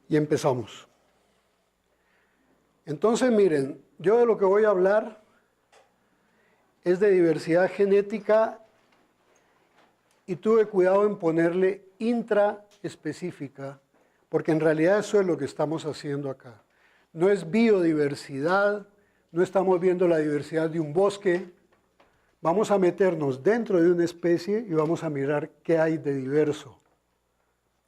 Y empezamos. Entonces, miren, yo de lo que voy a hablar es de diversidad genética y tuve cuidado en ponerle intraespecífica, porque en realidad eso es lo que estamos haciendo acá. No es biodiversidad, no estamos viendo la diversidad de un bosque. Vamos a meternos dentro de una especie y vamos a mirar qué hay de diverso.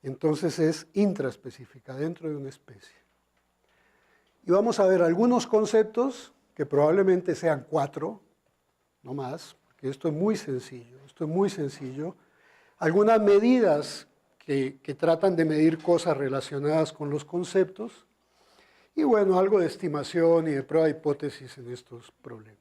Entonces es intraespecífica, dentro de una especie. Y vamos a ver algunos conceptos, que probablemente sean 4, no más, porque esto es muy sencillo. Algunas medidas que tratan de medir cosas relacionadas con los conceptos. Y bueno, algo de estimación y de prueba de hipótesis en estos problemas.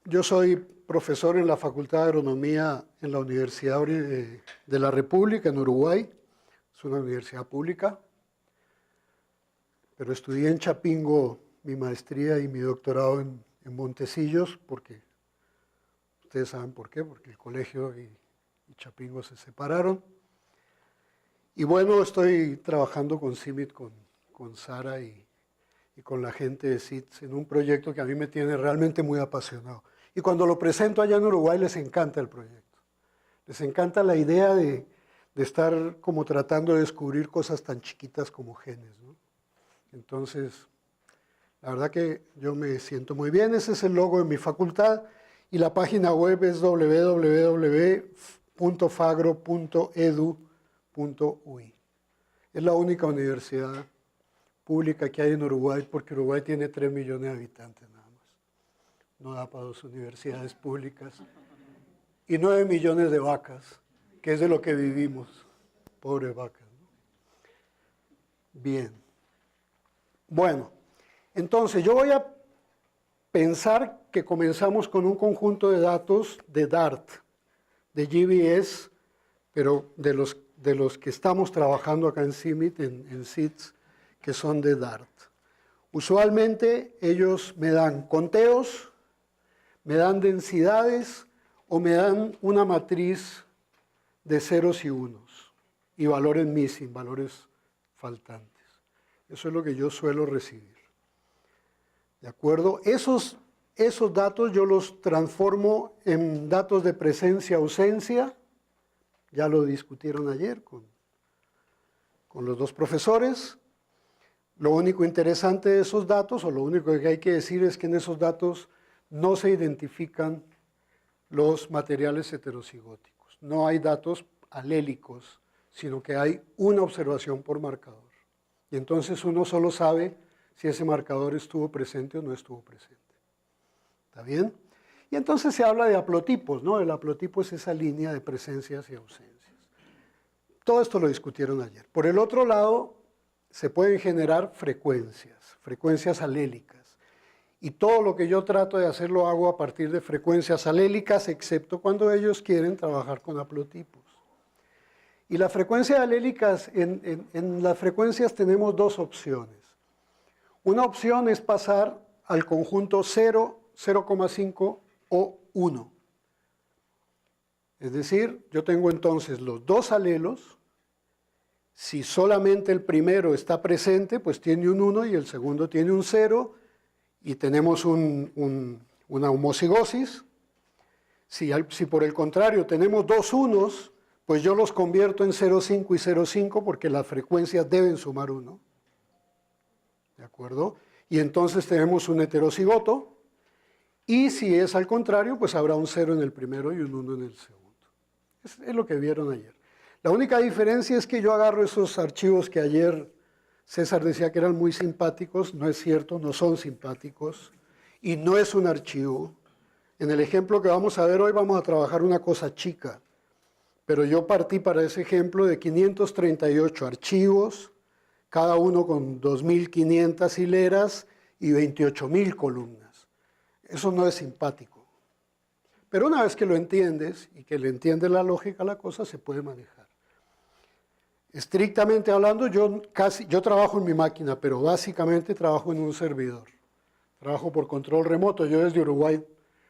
Yo soy profesor en la Facultad de Agronomía en la Universidad de la República, en Uruguay. Es una universidad pública. Pero estudié en Chapingo mi maestría y mi doctorado en Montecillos, porque ustedes saben por qué, porque el colegio y Chapingo se separaron. Y bueno, estoy trabajando con CIMMYT, con Sara y con la gente de CITES en un proyecto que a mí me tiene realmente muy apasionado. Y cuando lo presento allá en Uruguay les encanta el proyecto. Les encanta la idea de estar como tratando de descubrir cosas tan chiquitas como genes, ¿no? Entonces, la verdad que yo me siento muy bien. Ese es el logo de mi facultad y la página web es www.fagro.edu.ui. Es la única universidad pública que hay en Uruguay, porque Uruguay tiene 3 millones de habitantes nada más. No da para 2 universidades públicas. Y 9 millones de vacas, que es de lo que vivimos. Pobres vacas, ¿no? Bien. Bueno, entonces yo voy a pensar que comenzamos con un conjunto de datos de DART, de GBS, pero de los que estamos trabajando acá en CIMMYT, en CITES, que son de DART. Usualmente ellos me dan conteos, me dan densidades o me dan una matriz de ceros y unos y valores missing, valores faltantes. Eso es lo que yo suelo recibir. ¿De acuerdo? Esos datos yo los transformo en datos de presencia-ausencia. Ya lo discutieron ayer con los dos profesores. Lo único interesante de esos datos, o lo único que hay que decir, es que en esos datos no se identifican los materiales heterocigóticos. No hay datos alélicos, sino que hay una observación por marcador. Y entonces uno solo sabe si ese marcador estuvo presente o no estuvo presente. ¿Está bien? Y entonces se habla de haplotipos, ¿no? El haplotipo es esa línea de presencias y ausencias. Todo esto lo discutieron ayer. Por el otro lado, se pueden generar frecuencias alélicas. Y todo lo que yo trato de hacer lo hago a partir de frecuencias alélicas, excepto cuando ellos quieren trabajar con haplotipos. Y las frecuencias alélicas, en las frecuencias tenemos dos opciones. Una opción es pasar al conjunto 0, 0,5 o 1. Es decir, yo tengo entonces los dos alelos. Si solamente el primero está presente, pues tiene un 1 y el segundo tiene un 0 y tenemos una homocigosis. Si por el contrario tenemos dos unos, pues yo los convierto en 0,5 y 0,5 porque las frecuencias deben sumar 1. ¿De acuerdo? Y entonces tenemos un heterocigoto. Y si es al contrario, pues habrá un 0 en el primero y un 1 en el segundo. Es lo que vieron ayer. La única diferencia es que yo agarro esos archivos que ayer César decía que eran muy simpáticos. No es cierto, no son simpáticos. Y no es un archivo. En el ejemplo que vamos a ver hoy vamos a trabajar una cosa chica. Pero yo partí para ese ejemplo de 538 archivos, cada uno con 2.500 hileras y 28.000 columnas. Eso no es simpático. Pero una vez que lo entiendes y que le entiendes la lógica a la cosa, se puede manejar. Estrictamente hablando, yo trabajo en mi máquina, pero básicamente trabajo en un servidor. Trabajo por control remoto. Yo desde Uruguay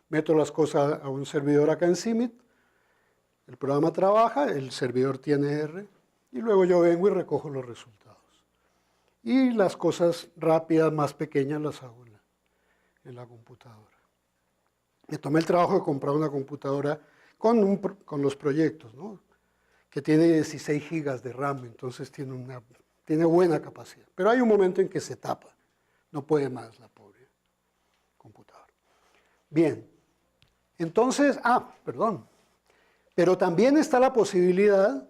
meto las cosas a un servidor acá en CIMMYT. El programa trabaja, el servidor tiene R, y luego yo vengo y recojo los resultados. Y las cosas rápidas, más pequeñas, las hago en la computadora. Me tomé el trabajo de comprar una computadora con los proyectos, ¿no? Que tiene 16 gigas de RAM, entonces tiene buena capacidad. Pero hay un momento en que se tapa, no puede más la pobre computadora. Bien, entonces, pero también está la posibilidad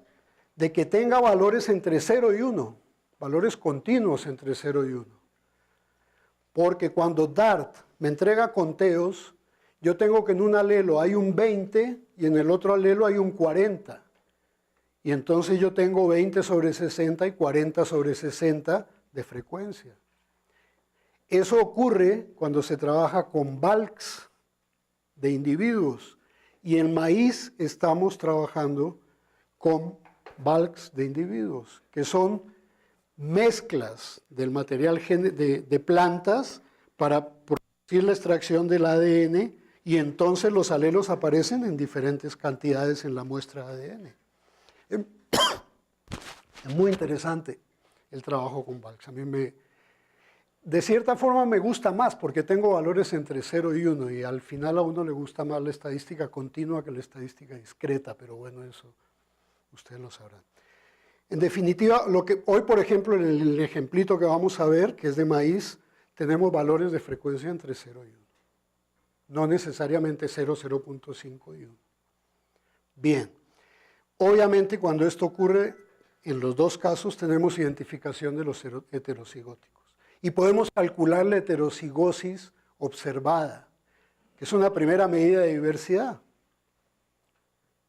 de que tenga valores entre 0 y 1, valores continuos entre 0 y 1. Porque cuando Dart me entrega conteos, yo tengo que en un alelo hay un 20 y en el otro alelo hay un 40. Y entonces yo tengo 20 sobre 60 y 40 sobre 60 de frecuencia. Eso ocurre cuando se trabaja con bulks de individuos. Y en maíz estamos trabajando con bulks de individuos, que son mezclas del material de plantas para producir la extracción del ADN, y entonces los alelos aparecen en diferentes cantidades en la muestra de ADN. Es muy interesante el trabajo con bulks. A mí de cierta forma me gusta más porque tengo valores entre 0 y 1 y al final a uno le gusta más la estadística continua que la estadística discreta, pero bueno, eso ustedes lo sabrán. En definitiva, hoy, por ejemplo, en el ejemplito que vamos a ver, que es de maíz, tenemos valores de frecuencia entre 0 y 1. No necesariamente 0, 0.5 y 1. Bien. Obviamente, cuando esto ocurre, en los dos casos tenemos identificación de los heterocigóticos. Y podemos calcular la heterocigosis observada, que es una primera medida de diversidad.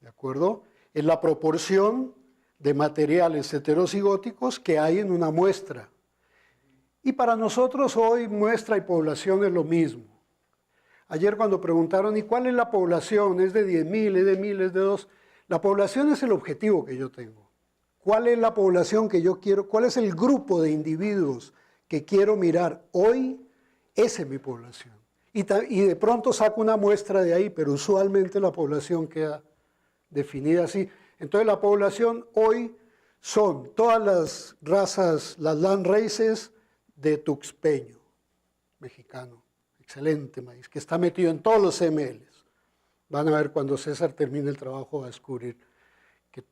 ¿De acuerdo? Es la proporción de materiales heterocigóticos que hay en una muestra. Y para nosotros hoy muestra y población es lo mismo. Ayer cuando preguntaron, ¿y cuál es la población? ¿Es de 10.000, es de 1.000, es de 2? La población es el objetivo que yo tengo. ¿Cuál es la población que yo quiero? ¿Cuál es el grupo de individuos que quiero mirar? Hoy, esa es mi población. Y de pronto saco una muestra de ahí, pero usualmente la población queda definida así. Entonces la población hoy son todas las razas, las land races de Tuxpeño, mexicano. Excelente maíz, que está metido en todos los MLs. Van a ver cuando César termine el trabajo, va a descubrir que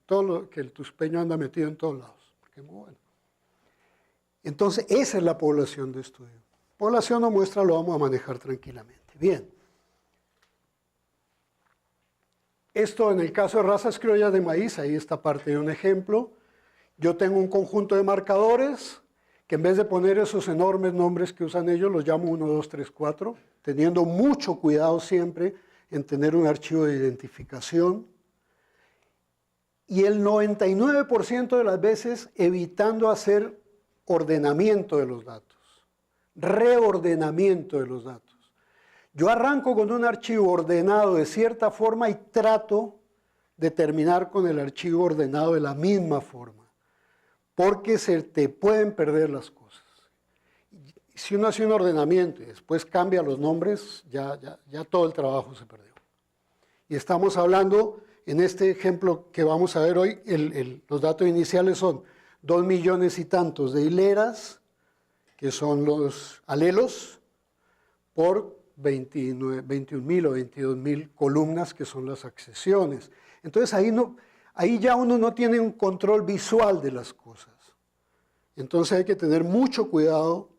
el tuxpeño anda metido en todos lados, porque es muy bueno. Entonces, esa es la población de estudio. Población o muestra lo vamos a manejar tranquilamente. Bien. Esto en el caso de razas criollas de maíz, ahí está parte de un ejemplo. Yo tengo un conjunto de marcadores que en vez de poner esos enormes nombres que usan ellos, los llamo 1, 2, 3, 4, teniendo mucho cuidado siempre en tener un archivo de identificación. Y el 99% de las veces evitando hacer ordenamiento de los datos, reordenamiento de los datos. Yo arranco con un archivo ordenado de cierta forma y trato de terminar con el archivo ordenado de la misma forma, porque se te pueden perder las cosas. Si uno hace un ordenamiento y después cambia los nombres, ya todo el trabajo se perdió. Y estamos hablando, en este ejemplo que vamos a ver hoy, los datos iniciales son 2 millones y tantos de hileras, que son los alelos, por 21.000 o 22.000 columnas, que son las accesiones. Entonces ahí ya uno no tiene un control visual de las cosas. Entonces hay que tener mucho cuidado.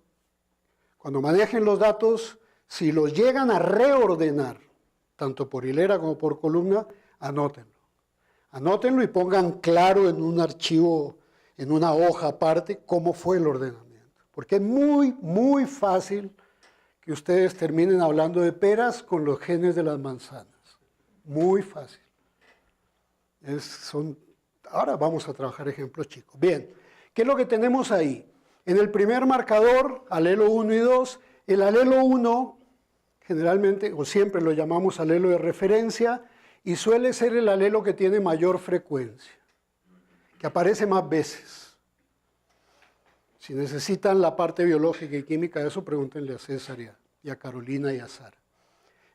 Cuando manejen los datos, si los llegan a reordenar, tanto por hilera como por columna, anótenlo. Anótenlo y pongan claro en un archivo, en una hoja aparte, cómo fue el ordenamiento. Porque es muy, muy fácil que ustedes terminen hablando de peras con los genes de las manzanas. Muy fácil. Ahora vamos a trabajar ejemplos chicos. Bien, ¿qué es lo que tenemos ahí? En el primer marcador, alelo 1 y 2, el alelo 1 generalmente o siempre lo llamamos alelo de referencia y suele ser el alelo que tiene mayor frecuencia, que aparece más veces. Si necesitan la parte biológica y química de eso, pregúntenle a César y a Carolina y a Sara.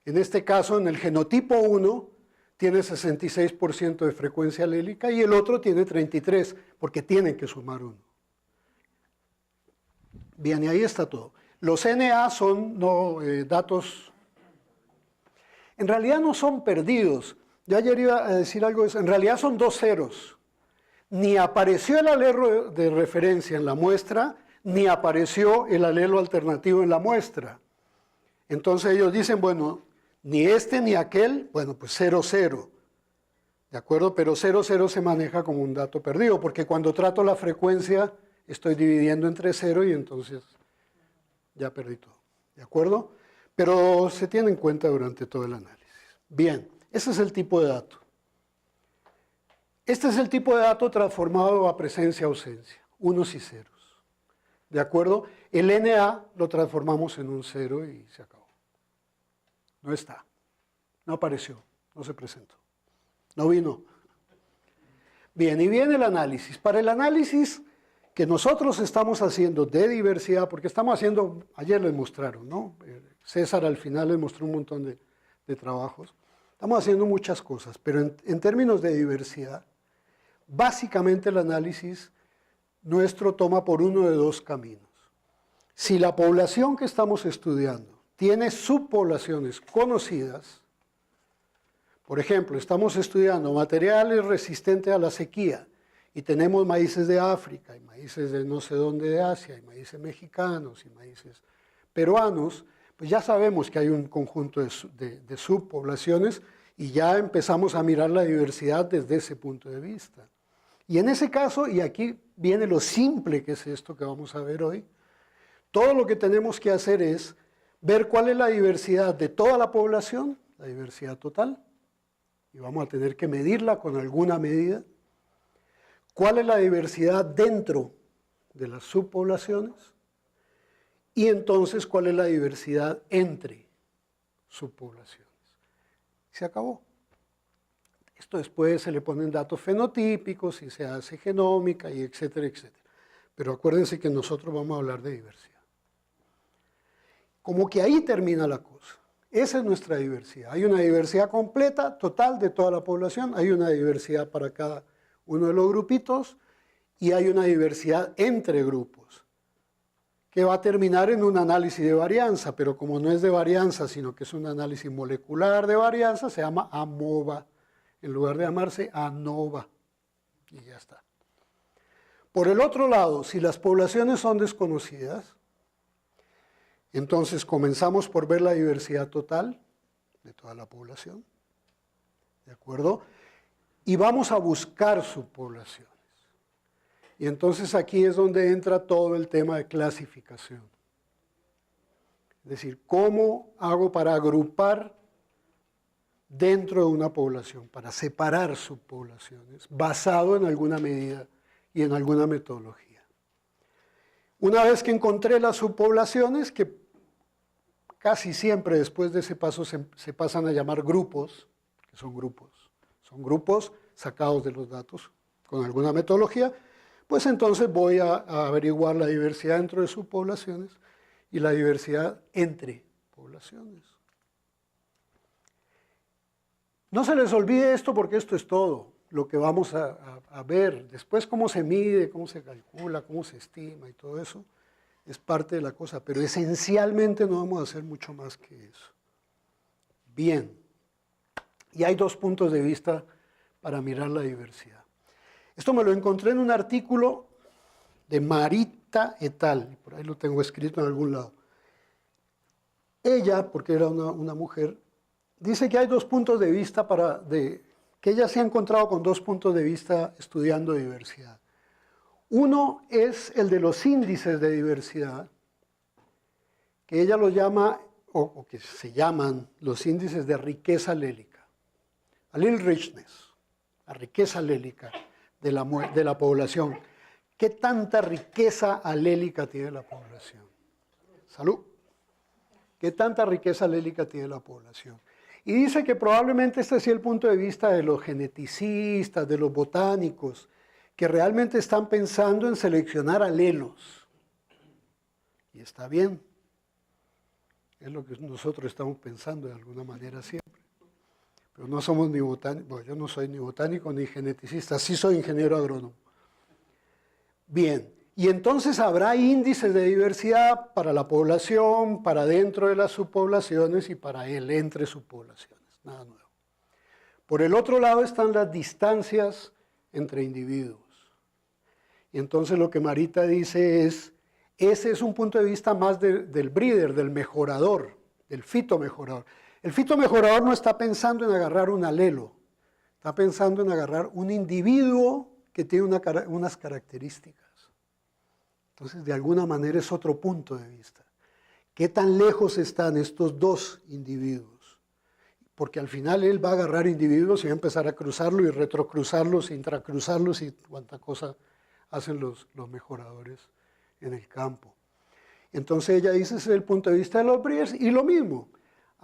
En este caso, en el genotipo 1, tiene 66% de frecuencia alélica y el otro tiene 33%, porque tienen que sumar uno. Bien, y ahí está todo. Los NA son datos, en realidad no son perdidos. Yo ayer iba a decir algo de eso, en realidad son dos ceros. Ni apareció el alelo de referencia en la muestra, ni apareció el alelo alternativo en la muestra. Entonces ellos dicen, bueno, ni este ni aquel, bueno, pues 0, 0. ¿De acuerdo? Pero 0, 0 se maneja como un dato perdido, porque cuando trato la frecuencia estoy dividiendo entre 0 y entonces ya perdí todo. ¿De acuerdo? Pero se tiene en cuenta durante todo el análisis. Bien, ese es el tipo de dato. Este es el tipo de dato transformado a presencia-ausencia, unos y ceros. ¿De acuerdo? El NA lo transformamos en un 0 y se acabó. No está, no apareció, no se presentó, no vino. Bien, y viene el análisis. Para el análisis que nosotros estamos haciendo de diversidad, porque estamos haciendo, ayer les mostraron, ¿no? César al final les mostró un montón de trabajos. Estamos haciendo muchas cosas, pero en términos de diversidad, básicamente el análisis nuestro toma por uno de dos caminos. Si la población que estamos estudiando tiene subpoblaciones conocidas, por ejemplo, estamos estudiando materiales resistentes a la sequía y tenemos maíces de África y maíces de no sé dónde de Asia y maíces mexicanos y maíces peruanos, pues ya sabemos que hay un conjunto de subpoblaciones y ya empezamos a mirar la diversidad desde ese punto de vista. Y en ese caso, y aquí viene lo simple que es esto que vamos a ver hoy, todo lo que tenemos que hacer es ver cuál es la diversidad de toda la población, la diversidad total, y vamos a tener que medirla con alguna medida. ¿Cuál es la diversidad dentro de las subpoblaciones? Y entonces, ¿cuál es la diversidad entre subpoblaciones? Se acabó. Esto después se le ponen datos fenotípicos y se hace genómica y etcétera, etcétera. Pero acuérdense que nosotros vamos a hablar de diversidad. Como que ahí termina la cosa. Esa es nuestra diversidad. Hay una diversidad completa, total, de toda la población. Hay una diversidad para cada uno de los grupitos y hay una diversidad entre grupos, que va a terminar en un análisis de varianza, pero como no es de varianza, sino que es un análisis molecular de varianza, se llama AMOVA, en lugar de llamarse ANOVA. Y ya está. Por el otro lado, si las poblaciones son desconocidas, entonces comenzamos por ver la diversidad total de toda la población, ¿de acuerdo? Y vamos a buscar subpoblaciones. Y entonces aquí es donde entra todo el tema de clasificación. Es decir, ¿cómo hago para agrupar dentro de una población, para separar subpoblaciones, basado en alguna medida y en alguna metodología? Una vez que encontré las subpoblaciones, que casi siempre después de ese paso se pasan a llamar grupos, que son grupos sacados de los datos con alguna metodología, pues entonces voy a averiguar la diversidad dentro de subpoblaciones y la diversidad entre poblaciones. No se les olvide esto porque esto es todo lo que vamos a ver. Después cómo se mide, cómo se calcula, cómo se estima y todo eso es parte de la cosa, pero esencialmente no vamos a hacer mucho más que eso. Bien, y hay dos puntos de vista para mirar la diversidad. Esto me lo encontré en un artículo de Marita et al, por ahí lo tengo escrito en algún lado. Ella, porque era una mujer, dice que hay dos puntos de vista que ella se ha encontrado con dos puntos de vista estudiando diversidad. Uno es el de los índices de diversidad, que ella los llama, o que se llaman los índices de riqueza alélica. Allele richness, la riqueza alélica de la población. ¿Qué tanta riqueza alélica tiene la población? Salud. ¿Qué tanta riqueza alélica tiene la población? Y dice que probablemente este sea el punto de vista de los geneticistas, de los botánicos, que realmente están pensando en seleccionar alelos. Y está bien. Es lo que nosotros estamos pensando de alguna manera siempre. pero no somos ni botánicos, bueno, yo no soy ni botánico ni geneticista, sí soy ingeniero agrónomo. Bien, y entonces habrá índices de diversidad para la población, para dentro de las subpoblaciones y para el entre subpoblaciones, nada nuevo. Por el otro lado están las distancias entre individuos. Y entonces lo que Marita dice es, ese es un punto de vista más del breeder, del mejorador, del fitomejorador. El fitomejorador no está pensando en agarrar un alelo, está pensando en agarrar un individuo que tiene unas características. Entonces, de alguna manera es otro punto de vista. ¿Qué tan lejos están estos dos individuos? Porque al final él va a agarrar individuos y va a empezar a cruzarlos y retrocruzarlos, intracruzarlos y cuánta cosa hacen los mejoradores en el campo. Entonces ella dice, ese es el punto de vista de los breeders, y lo mismo.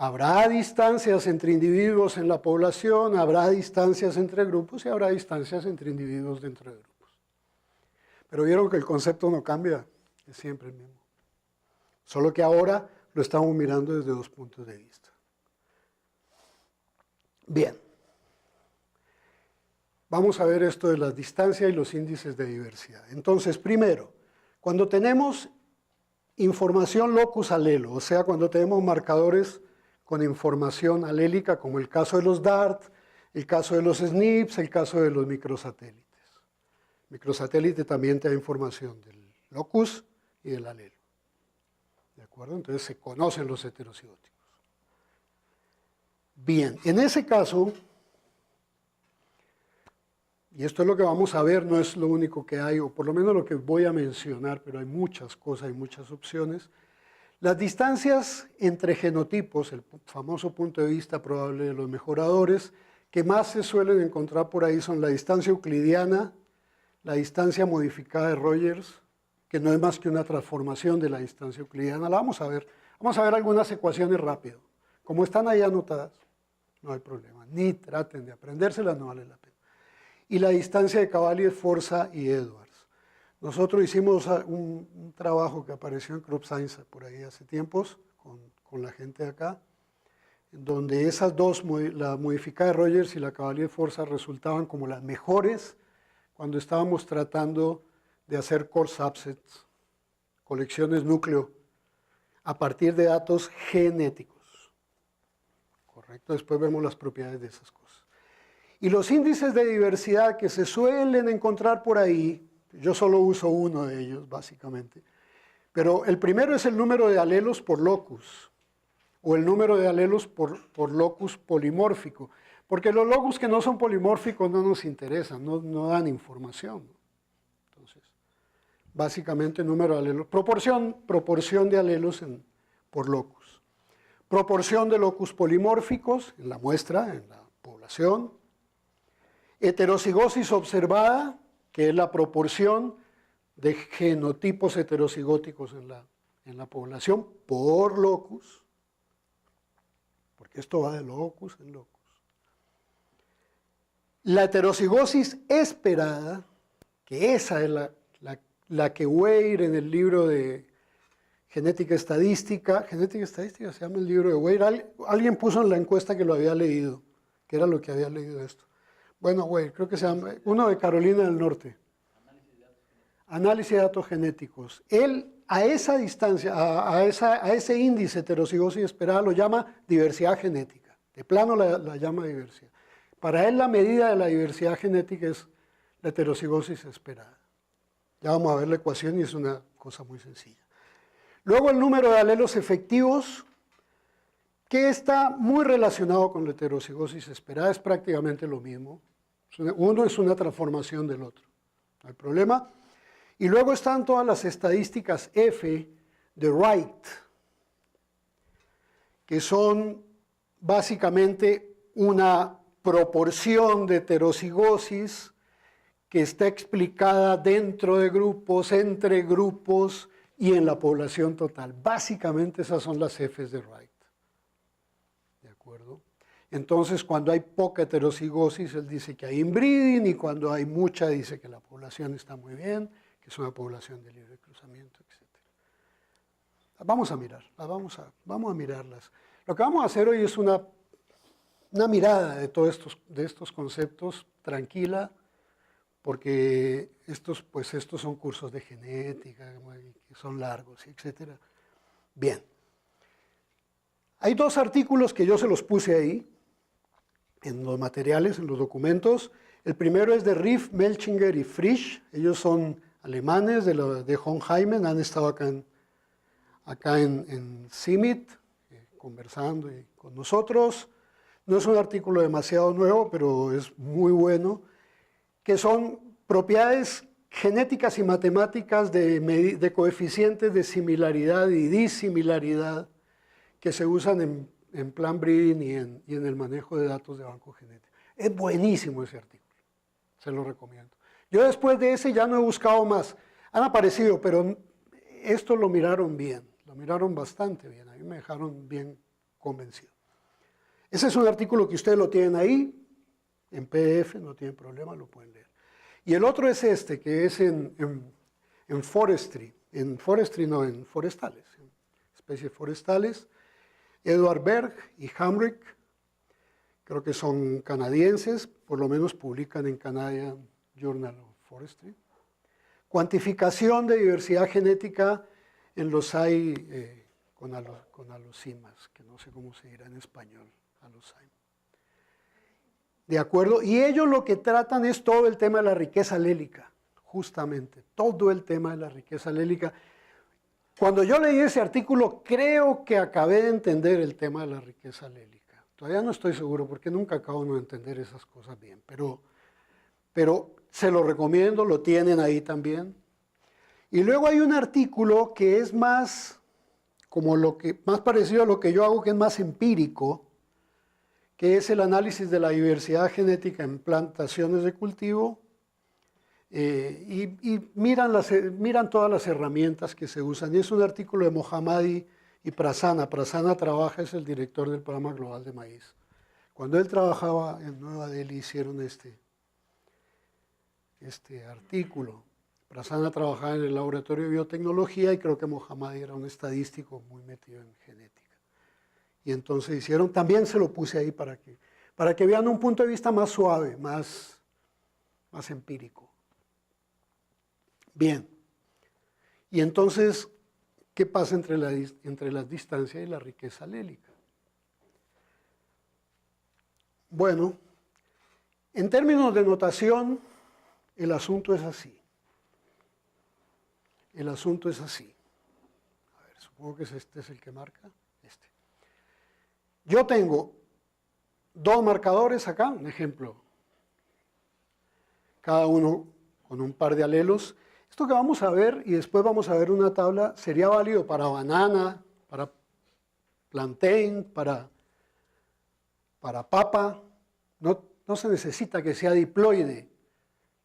Habrá distancias entre individuos en la población, habrá distancias entre grupos y habrá distancias entre individuos dentro de grupos. Pero vieron que el concepto no cambia, es siempre el mismo. Solo que ahora lo estamos mirando desde dos puntos de vista. Bien. Vamos a ver esto de la distancia y los índices de diversidad. Entonces, primero, cuando tenemos información locus alelo, o sea, cuando tenemos marcadores con información alélica, como el caso de los DART, el caso de los SNPs, el caso de los microsatélites. Microsatélite también te da información del locus y del alelo. ¿De acuerdo? Entonces se conocen los heterocigóticos. Bien, en ese caso, y esto es lo que vamos a ver, no es lo único que hay, o por lo menos lo que voy a mencionar, pero hay muchas cosas, hay muchas opciones. Las distancias entre genotipos, el famoso punto de vista probable de los mejoradores, que más se suelen encontrar por ahí son la distancia euclidiana, la distancia modificada de Rogers, que no es más que una transformación de la distancia euclidiana. La vamos a ver. Vamos a ver algunas ecuaciones rápido. Como están ahí anotadas, no hay problema. Ni traten de aprendérselas, no vale la pena. Y la distancia de Cavalli, Forza y Edwards. Nosotros hicimos un trabajo que apareció en Crop Science por ahí hace tiempos, con la gente de acá, donde esas dos, la modificada de Rogers y la Cavalli de Forza, resultaban como las mejores cuando estábamos tratando de hacer core subsets, colecciones núcleo, a partir de datos genéticos. ¿Correcto? Después vemos las propiedades de esas cosas. Y los índices de diversidad que se suelen encontrar por ahí, yo solo uso uno de ellos, básicamente, pero el primero es el número de alelos por locus, o el número de alelos por locus polimórfico, porque los locus que no son polimórficos no nos interesan, no dan información. Entonces, básicamente número de alelos, proporción de alelos por locus. Proporción de locus polimórficos en la muestra, en la población. Heterocigosis observada, que es la proporción de genotipos heterocigóticos en la población por locus, porque esto va de locus en locus. La heterocigosis esperada, que esa es la que Weir en el libro de Genética Estadística se llama el libro de Weir, alguien puso en la encuesta que lo había leído, que era lo que había leído esto. Bueno, Weir, creo que se llama, uno de Carolina del Norte. Análisis de datos genéticos. Él, a esa distancia, a ese índice heterocigosis esperada, lo llama diversidad genética. De plano la llama diversidad. Para él la medida de la diversidad genética es la heterocigosis esperada. Ya vamos a ver la ecuación y es una cosa muy sencilla. Luego el número de alelos efectivos, que está muy relacionado con la heterocigosis esperada, es prácticamente lo mismo. Uno es una transformación del otro, no hay problema. Y luego están todas las estadísticas F de Wright, que son básicamente una proporción de heterocigosis que está explicada dentro de grupos, entre grupos y en la población total. Básicamente esas son las Fs de Wright. ¿De acuerdo? Entonces, cuando hay poca heterocigosis, él dice que hay inbreeding, y cuando hay mucha, dice que la población está muy bien, que es una población de libre cruzamiento, etc. Vamos a mirar, vamos a mirarlas. Lo que vamos a hacer hoy es una una mirada de todos estos conceptos tranquila, porque estos son cursos de genética, que son largos, etc. Bien. Hay dos artículos que yo se los puse ahí, en los materiales, en los documentos. El primero es de Riff, Melchinger y Frisch. Ellos son alemanes de Hohenheimen, han estado acá en CIMIT, conversando con nosotros. No es un artículo demasiado nuevo, pero es muy bueno, que son propiedades genéticas y matemáticas de coeficientes de similaridad y disimilaridad que se usan en plan breeding y en el manejo de datos de banco genético. Es buenísimo ese artículo, se lo recomiendo. Yo después de ese ya no he buscado más. Han aparecido, pero esto lo miraron bien, lo miraron bastante bien, a mí me dejaron bien convencido. Ese es un artículo que ustedes lo tienen ahí, en PDF, no tienen problema, lo pueden leer. Y el otro es este, que es en forestales, en especies forestales. Edward Berg y Hamrick, creo que son canadienses, por lo menos publican en Canadian Journal of Forestry. Cuantificación de diversidad genética en los con alosimas, que no sé cómo se dirá en español, alosima. ¿De acuerdo? Y ellos lo que tratan es todo el tema de la riqueza alélica, justamente, todo el tema de la riqueza alélica. Cuando yo leí ese artículo, creo que acabé de entender el tema de la riqueza alélica. Todavía no estoy seguro, porque nunca acabo de entender esas cosas bien, pero se lo recomiendo, lo tienen ahí también. Y luego hay un artículo que es más parecido a lo que yo hago, que es más empírico, que es el análisis de la diversidad genética en plantaciones de cultivo, y miran todas las herramientas que se usan. Y es un artículo de Mohammadi y Prasanna. Prasanna es el director del Programa Global de Maíz. Cuando él trabajaba en Nueva Delhi hicieron este artículo. Prasanna trabajaba en el laboratorio de biotecnología y creo que Mohammadi era un estadístico muy metido en genética. Y entonces también se lo puse ahí para que vean un punto de vista más suave, más empírico. Bien. Y entonces, ¿qué pasa entre las distancias y la riqueza alélica? Bueno, en términos de notación, el asunto es así. El asunto es así. A ver, supongo que este es el que marca. Yo tengo dos marcadores acá, un ejemplo. Cada uno con un par de alelos. Esto que vamos a ver, y después vamos a ver una tabla, sería válido para banana, para plantain, para papa. No se necesita que sea diploide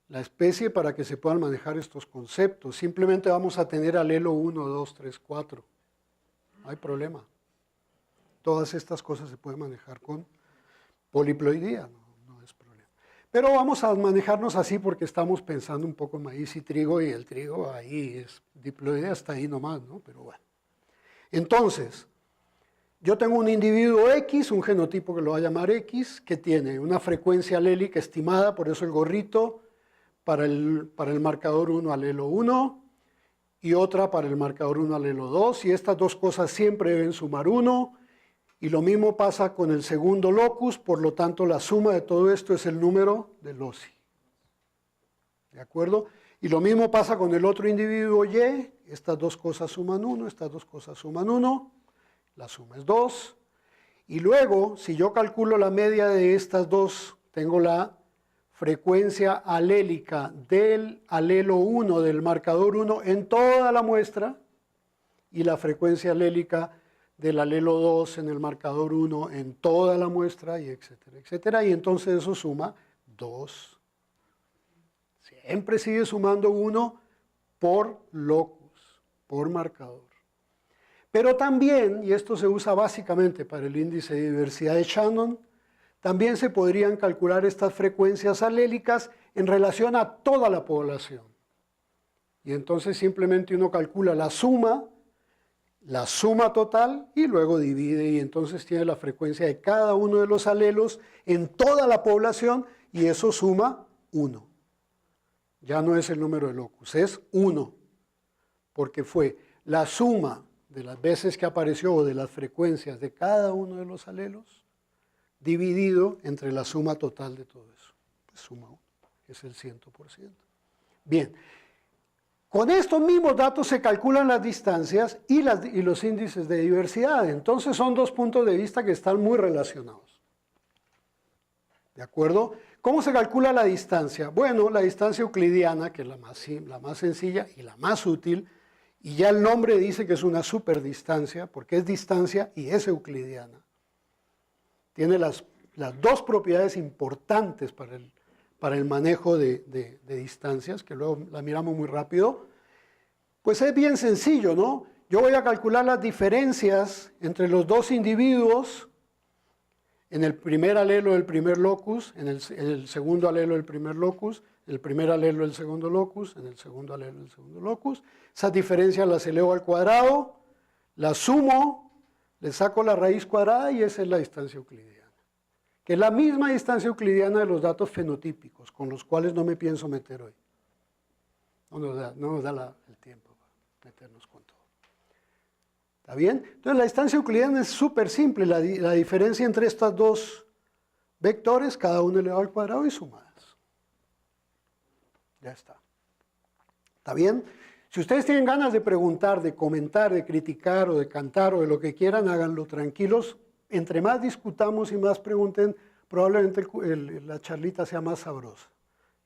la especie para que se puedan manejar estos conceptos. Simplemente vamos a tener alelo 1, 2, 3, 4. No hay problema. Todas estas cosas se pueden manejar con poliploidía, no es problema. Pero vamos a manejarnos así porque estamos pensando un poco en maíz y el trigo ahí es diploide hasta ahí nomás, ¿no? Pero bueno. Entonces, yo tengo un individuo X, un genotipo que lo voy a llamar X, que tiene una frecuencia alélica estimada, por eso el gorrito, para el marcador 1 alelo 1, y otra para el marcador 1 alelo 2, y estas dos cosas siempre deben sumar 1, y lo mismo pasa con el segundo locus, por lo tanto la suma de todo esto es el número de loci. ¿De acuerdo? Y lo mismo pasa con el otro individuo Y, estas dos cosas suman 1, estas dos cosas suman 1, la suma es 2. Y luego, si yo calculo la media de estas dos, tengo la frecuencia alélica del alelo 1, del marcador 1, en toda la muestra, y la frecuencia alélica del alelo 2 en el marcador 1 en toda la muestra, y etcétera, etcétera. Y entonces eso suma 2. Siempre sigue sumando 1 por locus, por marcador. Pero también, y esto se usa básicamente para el índice de diversidad de Shannon, también se podrían calcular estas frecuencias alélicas en relación a toda la población. Y entonces simplemente uno calcula la suma la suma total y luego divide y entonces tiene la frecuencia de cada uno de los alelos en toda la población y eso suma 1. Ya no es el número de locus, es 1, porque fue la suma de las veces que apareció o de las frecuencias de cada uno de los alelos dividido entre la suma total de todo eso. Pues suma 1, es el 100%. Bien. Con estos mismos datos se calculan las distancias y los índices de diversidad. Entonces son dos puntos de vista que están muy relacionados. ¿De acuerdo? ¿Cómo se calcula la distancia? Bueno, la distancia euclidiana, que es la más sencilla y la más útil, y ya el nombre dice que es una superdistancia, porque es distancia y es euclidiana. Tiene las dos propiedades importantes para el manejo de distancias, que luego la miramos muy rápido. Pues es bien sencillo, ¿no? Yo voy a calcular las diferencias entre los dos individuos en el primer alelo del primer locus, en el segundo alelo del primer locus, en el primer alelo del segundo locus, en el segundo alelo del segundo locus. Esas diferencias las elevo al cuadrado, las sumo, le saco la raíz cuadrada y esa es la distancia euclidiana. Que es la misma distancia euclidiana de los datos fenotípicos, con los cuales no me pienso meter hoy. No nos da el tiempo para meternos con todo. ¿Está bien? Entonces la distancia euclidiana es súper simple, la diferencia entre estas dos vectores, cada uno elevado al cuadrado y sumadas. Ya está. ¿Está bien? Si ustedes tienen ganas de preguntar, de comentar, de criticar o de cantar o de lo que quieran, háganlo tranquilos. Entre más discutamos y más pregunten, probablemente la charlita sea más sabrosa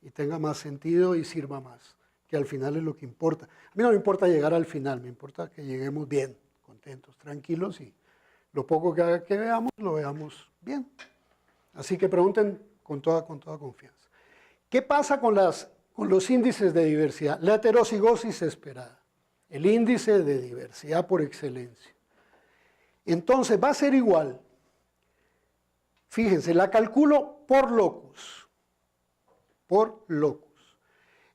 y tenga más sentido y sirva más, que al final es lo que importa. A mí no me importa llegar al final, me importa que lleguemos bien, contentos, tranquilos y lo poco que veamos, lo veamos bien. Así que pregunten con toda confianza. ¿Qué pasa con los índices de diversidad? La heterocigosis esperada, el índice de diversidad por excelencia. Entonces va a ser igual, fíjense, la calculo por locus,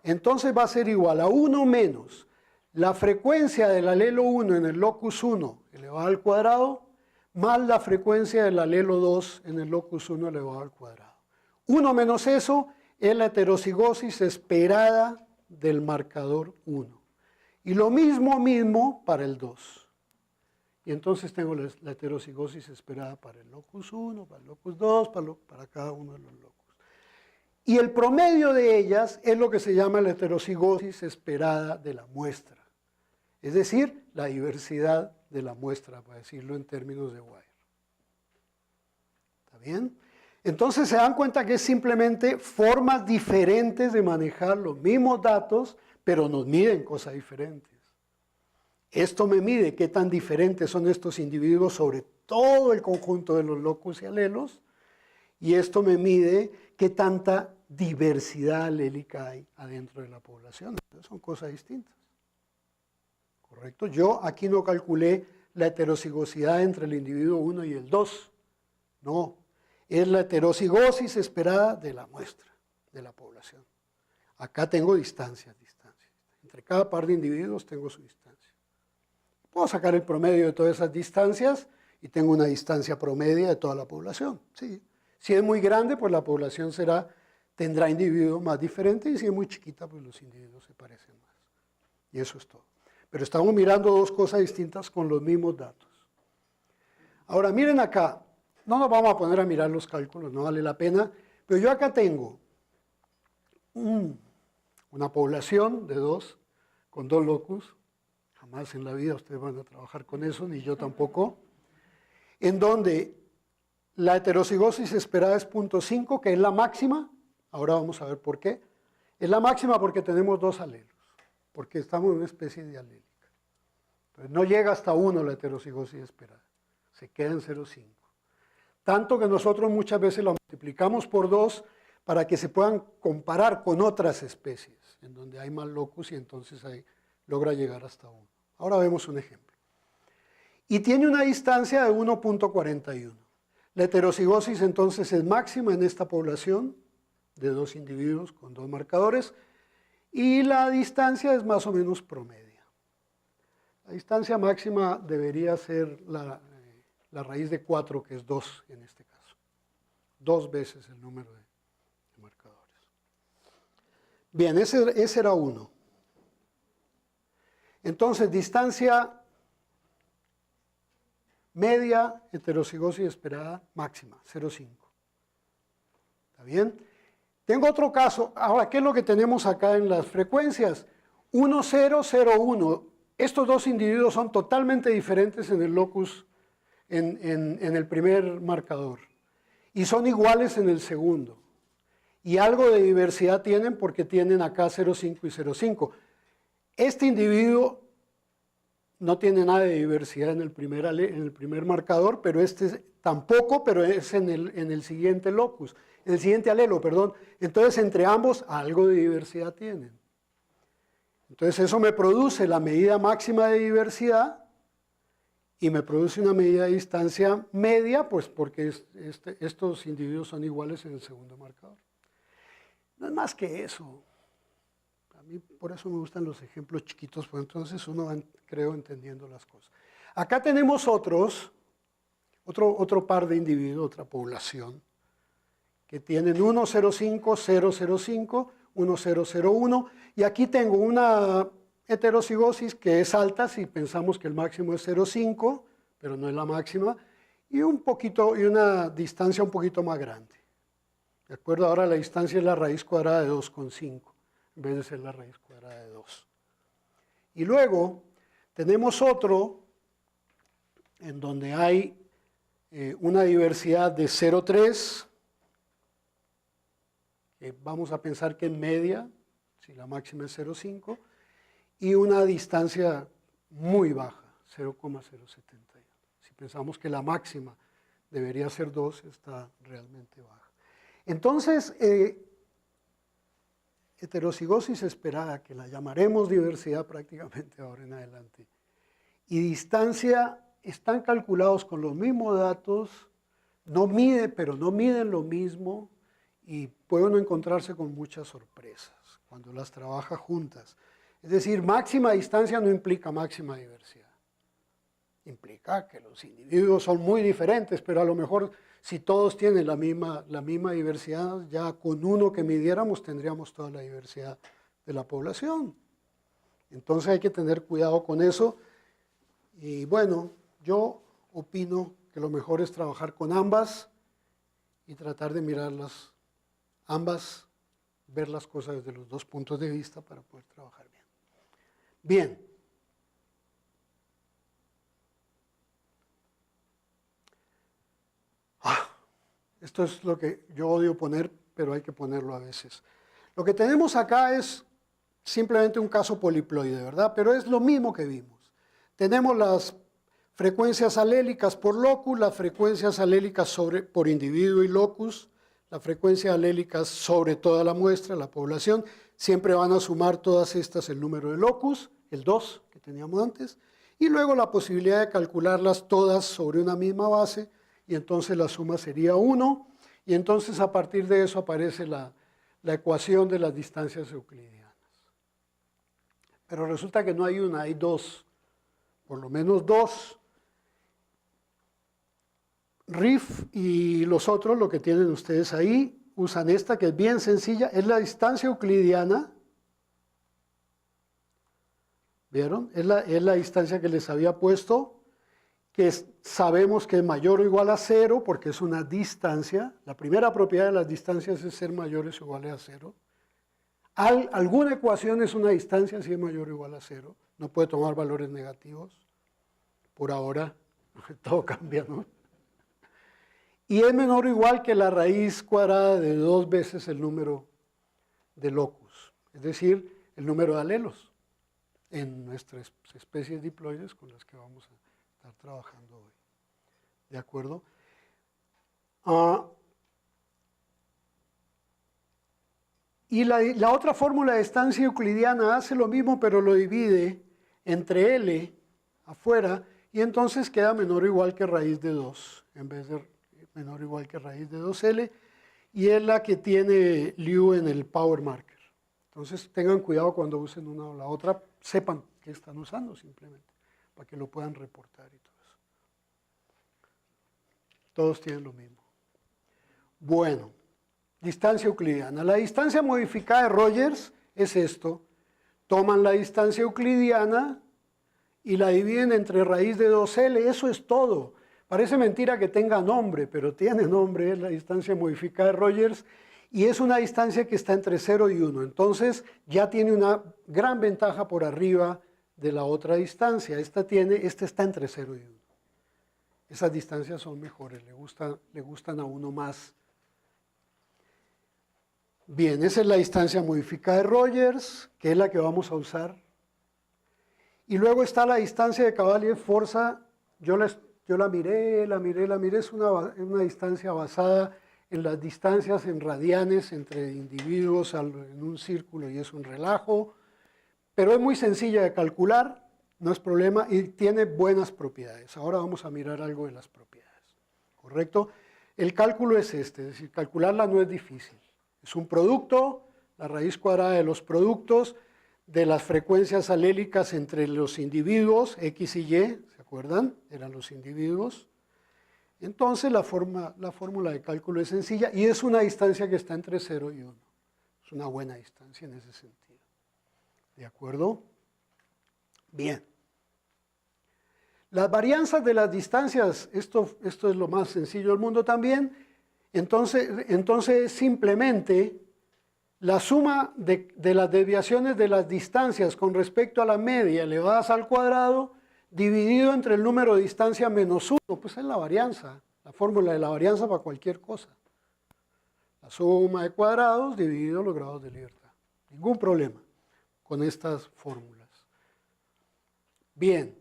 Entonces va a ser igual a 1 menos la frecuencia del alelo 1 en el locus 1 elevado al cuadrado, más la frecuencia del alelo 2 en el locus 1 elevado al cuadrado. 1 menos eso es la heterocigosis esperada del marcador 1. Y lo mismo para el 2. Y entonces tengo la heterocigosis esperada para el locus 1, para el locus 2, para cada uno de los locus. Y el promedio de ellas es lo que se llama la heterocigosis esperada de la muestra. Es decir, la diversidad de la muestra, para decirlo en términos de Weyl. ¿Está bien? Entonces se dan cuenta que es simplemente formas diferentes de manejar los mismos datos, pero nos miden cosas diferentes. Esto me mide qué tan diferentes son estos individuos sobre todo el conjunto de los locus y alelos, y esto me mide qué tanta diversidad alélica hay adentro de la población. Entonces, son cosas distintas. ¿Correcto? Yo aquí no calculé la heterocigosidad entre el individuo 1 y el 2. No, es la heterocigosis esperada de la muestra, de la población. Acá tengo distancias. Entre cada par de individuos tengo su distancia. Puedo sacar el promedio de todas esas distancias y tengo una distancia promedia de toda la población. Sí. Si es muy grande, pues la población tendrá individuos más diferentes y si es muy chiquita, pues los individuos se parecen más. Y eso es todo. Pero estamos mirando dos cosas distintas con los mismos datos. Ahora, miren acá. No nos vamos a poner a mirar los cálculos, no vale la pena. Pero yo acá tengo una población de 2 con 2 locus. Jamás en la vida ustedes van a trabajar con eso, ni yo tampoco. En donde la heterocigosis esperada es 0.5, que es la máxima. Ahora vamos a ver por qué. Es la máxima porque tenemos 2 alelos, porque estamos en una especie de alélica. Entonces no llega hasta 1 la heterocigosis esperada, se queda en 0.5. Tanto que nosotros muchas veces la multiplicamos por 2 para que se puedan comparar con otras especies, en donde hay más locus y entonces ahí logra llegar hasta 1. Ahora vemos un ejemplo. Y tiene una distancia de 1.41. La heterocigosis entonces es máxima en esta población de 2 individuos con 2 marcadores y la distancia es más o menos promedia. La distancia máxima debería ser la raíz de 4, que es 2 en este caso. 2 veces el número de marcadores. Bien, ese era 1. Entonces, distancia media, heterocigosis esperada máxima, 0,5. ¿Está bien? Tengo otro caso. Ahora, ¿qué es lo que tenemos acá en las frecuencias? 1, 0, 0, 1. Estos dos individuos son totalmente diferentes en el locus, en el primer marcador. Y son iguales en el segundo. Y algo de diversidad tienen porque tienen acá 0,5 y 0,5. Este individuo no tiene nada de diversidad en el primer marcador, pero este tampoco, pero es en el siguiente locus, en el siguiente alelo, perdón. Entonces, entre ambos, algo de diversidad tienen. Entonces, eso me produce la medida máxima de diversidad y me produce una medida de distancia media, pues porque estos individuos son iguales en el segundo marcador. No es más que eso. A mí por eso me gustan los ejemplos chiquitos, pues entonces uno va, creo, entendiendo las cosas. Acá tenemos otro par de individuos, otra población, que tienen 1,05, 0,05, 1,001, y aquí tengo una heterocigosis que es alta si pensamos que el máximo es 0,5, pero no es la máxima, y una distancia un poquito más grande. ¿De acuerdo? Ahora la distancia es la raíz cuadrada de 2,5, en vez de ser la raíz cuadrada de 2. Y luego tenemos otro en donde hay una diversidad de 0,3, que vamos a pensar que en media, si la máxima es 0,5, y una distancia muy baja, 0,071. Si pensamos que la máxima debería ser 2, está realmente baja. Entonces, heterocigosis esperada, que la llamaremos diversidad prácticamente ahora en adelante, y distancia están calculados con los mismos datos, pero no miden lo mismo, y puede uno encontrarse con muchas sorpresas cuando las trabaja juntas. Es decir, máxima distancia no implica máxima diversidad. Implica que los individuos son muy diferentes, pero a lo mejor si todos tienen la misma diversidad, ya con uno que midiéramos tendríamos toda la diversidad de la población. Entonces hay que tener cuidado con eso. Y bueno, yo opino que lo mejor es trabajar con ambas y tratar de mirarlas ambas, ver las cosas desde los dos puntos de vista para poder trabajar bien. Bien. Esto es lo que yo odio poner, pero hay que ponerlo a veces. Lo que tenemos acá es simplemente un caso poliploide, ¿verdad? Pero es lo mismo que vimos. Tenemos las frecuencias alélicas por locus, las frecuencias alélicas por individuo y locus, las frecuencias alélicas sobre toda la muestra, la población. Siempre van a sumar todas estas el número de locus, el 2 que teníamos antes, y luego la posibilidad de calcularlas todas sobre una misma base, y entonces la suma sería 1, y entonces a partir de eso aparece la ecuación de las distancias euclidianas. Pero resulta que no hay una, hay dos, por lo menos dos. RIF y los otros, lo que tienen ustedes ahí, usan esta que es bien sencilla, es la distancia euclidiana. ¿Vieron? Es la distancia que les había puesto, que sabemos que es mayor o igual a 0 porque es una distancia. La primera propiedad de las distancias es ser mayores o iguales a 0. Alguna ecuación es una distancia si es mayor o igual a 0. No puede tomar valores negativos. Por ahora, todo cambia, ¿no? Y es menor o igual que la raíz cuadrada de 2 veces el número de locus, es decir, el número de alelos en nuestras especies diploides con las que vamos a estar trabajando hoy. ¿De acuerdo? Y la otra fórmula de distancia euclidiana hace lo mismo, pero lo divide entre L afuera, y entonces queda menor o igual que raíz de 2, en vez de menor o igual que raíz de 2L, y es la que tiene Liu en el power marker. Entonces tengan cuidado cuando usen una o la otra, sepan qué están usando simplemente. para que lo puedan reportar y todo eso. Todos tienen lo mismo. Bueno, distancia euclidiana. La distancia modificada de Rogers es esto. Toman la distancia euclidiana y la dividen entre raíz de 2L. Eso es todo. Parece mentira que tenga nombre, pero tiene nombre, es la distancia modificada de Rogers, y es una distancia que está entre 0 y 1. Entonces ya tiene una gran ventaja por arriba de la otra distancia. Esta está entre 0 y 1. Esas distancias son mejores, le gustan a uno más. Bien, esa es la distancia modificada de Rogers, que es la que vamos a usar. Y luego está la distancia de Cavalier-Forza. Yo la miré, es una distancia basada en las distancias en radianes entre individuos en un círculo, y es un relajo, pero es muy sencilla de calcular, no es problema, y tiene buenas propiedades. Ahora vamos a mirar algo de las propiedades, ¿correcto? El cálculo es es decir, calcularla no es difícil. Es un producto, la raíz cuadrada de los productos, de las frecuencias alélicas entre los individuos, X y Y, ¿se acuerdan? Eran los individuos. Entonces la fórmula de cálculo es sencilla y es una distancia que está entre 0 y 1. Es una buena distancia en ese sentido. ¿De acuerdo? Bien. Las varianzas de las distancias, esto es lo más sencillo del mundo también. Entonces simplemente la suma de las desviaciones de las distancias con respecto a la media elevadas al cuadrado dividido entre el número de distancia menos 1, pues es la varianza, la fórmula de la varianza para cualquier cosa. La suma de cuadrados dividido los grados de libertad. Ningún problema con estas fórmulas. Bien,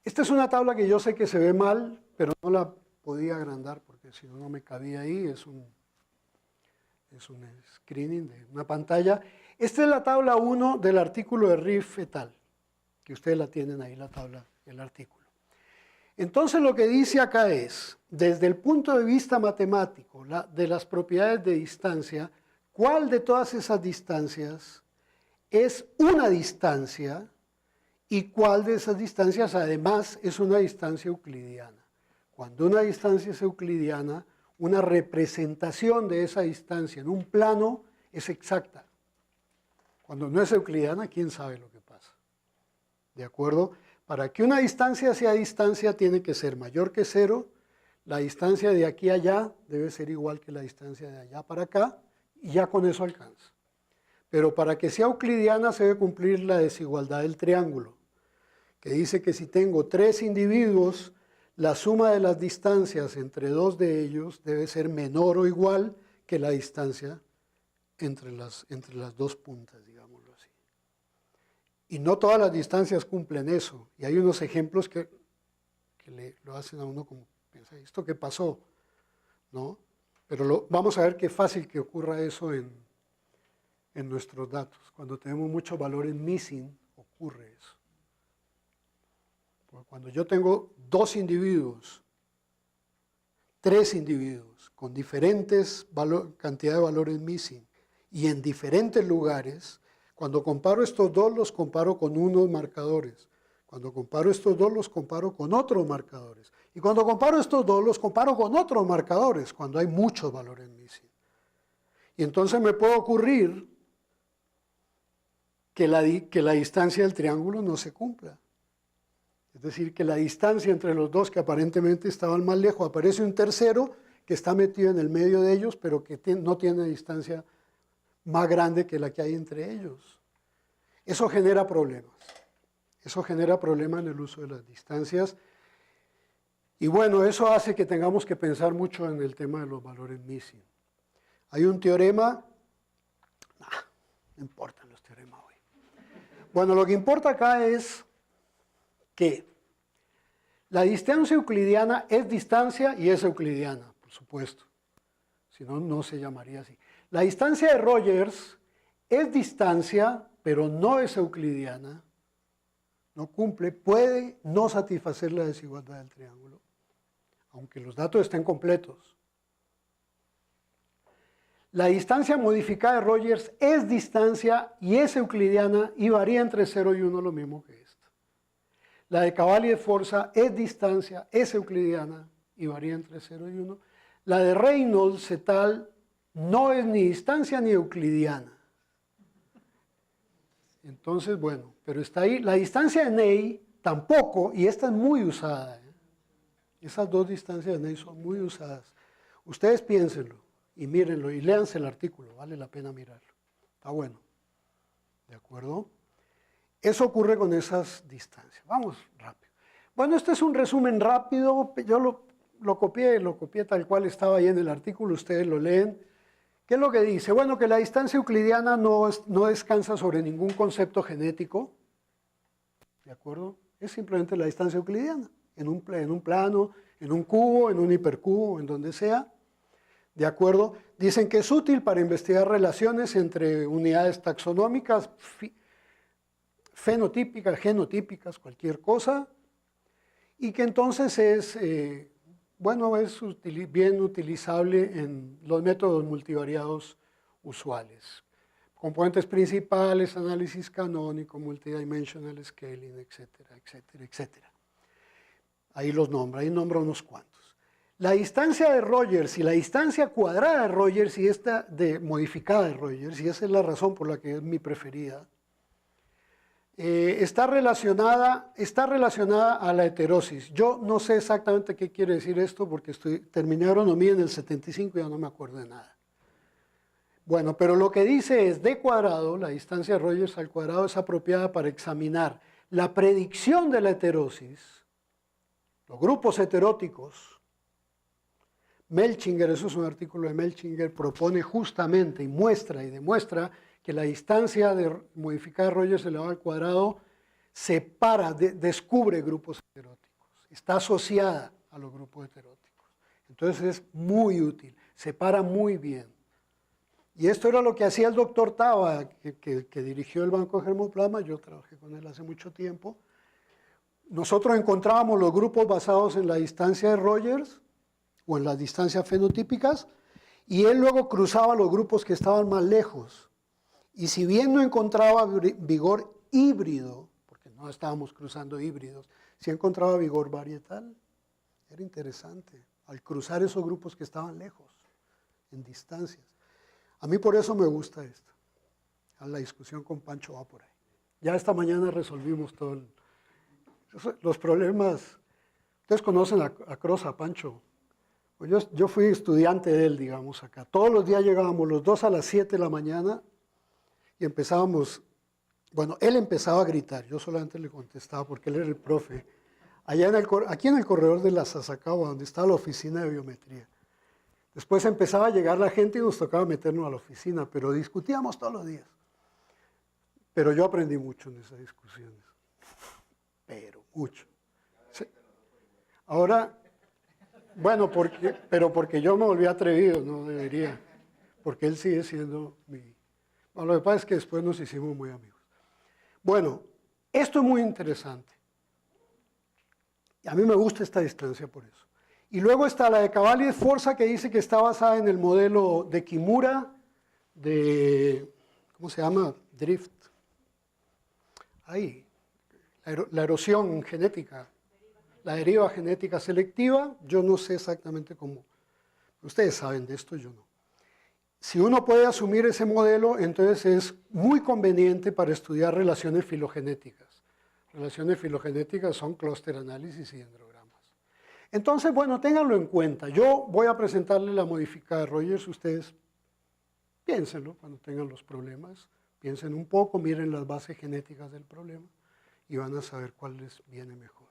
esta es una tabla que yo sé que se ve mal, pero no la podía agrandar porque si no, no me cabía ahí, es un screening de una pantalla. Esta es la tabla 1 del artículo de Riff et al, que ustedes la tienen ahí, la tabla, el artículo. Entonces lo que dice acá es, desde el punto de vista matemático de las propiedades de distancia, ¿cuál de todas esas distancias es una distancia y cuál de esas distancias además es una distancia euclidiana? Cuando una distancia es euclidiana, una representación de esa distancia en un plano es exacta. Cuando no es euclidiana, ¿quién sabe lo que pasa? ¿De acuerdo? Para que una distancia sea distancia tiene que ser mayor que 0, la distancia de aquí a allá debe ser igual que la distancia de allá para acá, y ya con eso alcanza. Pero para que sea euclidiana se debe cumplir la desigualdad del triángulo, que dice que si tengo 3 individuos, la suma de las distancias entre 2 de ellos debe ser menor o igual que la distancia entre las 2 puntas, digámoslo así. Y no todas las distancias cumplen eso. Y hay unos ejemplos que lo hacen a uno como, piensa, ¿esto qué pasó? ¿No? Pero vamos a ver qué fácil que ocurra eso en nuestros datos. Cuando tenemos muchos valores missing, ocurre eso. Cuando yo tengo 2 individuos, 3 individuos con diferentes cantidad de valores missing y en diferentes lugares, cuando comparo estos dos los comparo con unos marcadores. Cuando comparo estos dos los comparo con otros marcadores. Y cuando comparo estos dos los comparo con otros marcadores, cuando hay muchos valores missing. Y entonces me puede ocurrir que la distancia del triángulo no se cumpla. Es decir, que la distancia entre los dos que aparentemente estaban más lejos, aparece un tercero que está metido en el medio de ellos, pero que no tiene distancia más grande que la que hay entre ellos. Eso genera problemas. Eso genera problemas en el uso de las distancias. Y bueno, eso hace que tengamos que pensar mucho en el tema de los valores missing. Hay un teorema, no importan los teoremas hoy. Bueno, lo que importa acá es que la distancia euclidiana es distancia y es euclidiana, por supuesto. Si no, no se llamaría así. La distancia de Rogers es distancia, pero no es euclidiana. No cumple, puede no satisfacer la desigualdad del triángulo, aunque los datos estén completos. La distancia modificada de Rogers es distancia y es euclidiana y varía entre 0 y 1, lo mismo que esta. La de Cavalier-Forza es distancia, es euclidiana y varía entre 0 y 1. La de Reynolds et al. No es ni distancia ni euclidiana. Entonces, bueno, pero está ahí. La distancia de Ney tampoco, y esta es muy usada. Esas dos distancias de Ney son muy usadas. Ustedes piénsenlo y mírenlo y léanse el artículo, vale la pena mirarlo. Está bueno. ¿De acuerdo? Eso ocurre con esas distancias. Vamos rápido. Bueno, este es un resumen rápido. Yo lo copié tal cual estaba ahí en el artículo, ustedes lo leen. ¿Qué es lo que dice? Bueno, que la distancia euclidiana no descansa sobre ningún concepto genético, ¿de acuerdo? Es simplemente la distancia euclidiana, en un plano, en un cubo, en un hipercubo, en donde sea, ¿de acuerdo? Dicen que es útil para investigar relaciones entre unidades taxonómicas, fenotípicas, genotípicas, cualquier cosa, y que entonces es... bueno, es bien utilizable en los métodos multivariados usuales. Componentes principales, análisis canónico, multidimensional scaling, etcétera, etcétera, etcétera. Ahí los nombra, ahí nombra unos cuantos. La distancia de Rogers y la distancia cuadrada de Rogers y esta modificada de Rogers, y esa es la razón por la que es mi preferida, está relacionada a la heterosis. Yo no sé exactamente qué quiere decir esto porque terminé agronomía en el 75 y ya no me acuerdo de nada. Bueno, pero lo que dice es D cuadrado, la distancia de Rogers al cuadrado es apropiada para examinar la predicción de la heterosis, los grupos heteróticos. Melchinger, eso es un artículo de Melchinger, propone justamente y demuestra que la distancia de modificada de Rogers elevado al cuadrado descubre grupos heteróticos, está asociada a los grupos heteróticos. Entonces es muy útil, separa muy bien. Y esto era lo que hacía el doctor Tava, que dirigió el Banco de Germoplasma, yo trabajé con él hace mucho tiempo. Nosotros encontrábamos los grupos basados en la distancia de Rogers o en las distancias fenotípicas, y él luego cruzaba los grupos que estaban más lejos. Y si bien no encontraba vigor híbrido, porque no estábamos cruzando híbridos, sí encontraba vigor varietal. Era interesante, al cruzar esos grupos que estaban lejos, en distancias. A mí por eso me gusta esto. La discusión con Pancho va por ahí. Ya esta mañana resolvimos todos los problemas. Ustedes conocen a Crosa, Pancho. Yo fui estudiante de él, digamos, acá. Todos los días llegábamos los dos a las 7 de la mañana y empezábamos, bueno, él empezaba a gritar, yo solamente le contestaba porque él era el profe, aquí en el corredor de la Sasakawa, donde estaba la oficina de biometría. Después empezaba a llegar la gente y nos tocaba meternos a la oficina, pero discutíamos todos los días. Pero yo aprendí mucho en esas discusiones, pero mucho. Sí. Ahora, bueno, pero porque yo me volví atrevido, no debería, porque él sigue siendo mi... Bueno, lo que pasa es que después nos hicimos muy amigos. Bueno, esto es muy interesante. A mí me gusta esta distancia por eso. Y luego está la de Cavalier-Forza, que dice que está basada en el modelo de Kimura, ¿cómo se llama? Drift. Ahí, la erosión genética, la deriva genética selectiva. Yo no sé exactamente cómo. Ustedes saben de esto, yo no. Si uno puede asumir ese modelo, entonces es muy conveniente para estudiar relaciones filogenéticas. Relaciones filogenéticas son clúster análisis y dendrogramas. Entonces, bueno, ténganlo en cuenta. Yo voy a presentarle la modificada de Rogers. Ustedes piénsenlo cuando tengan los problemas. Piensen un poco, miren las bases genéticas del problema y van a saber cuál les viene mejor.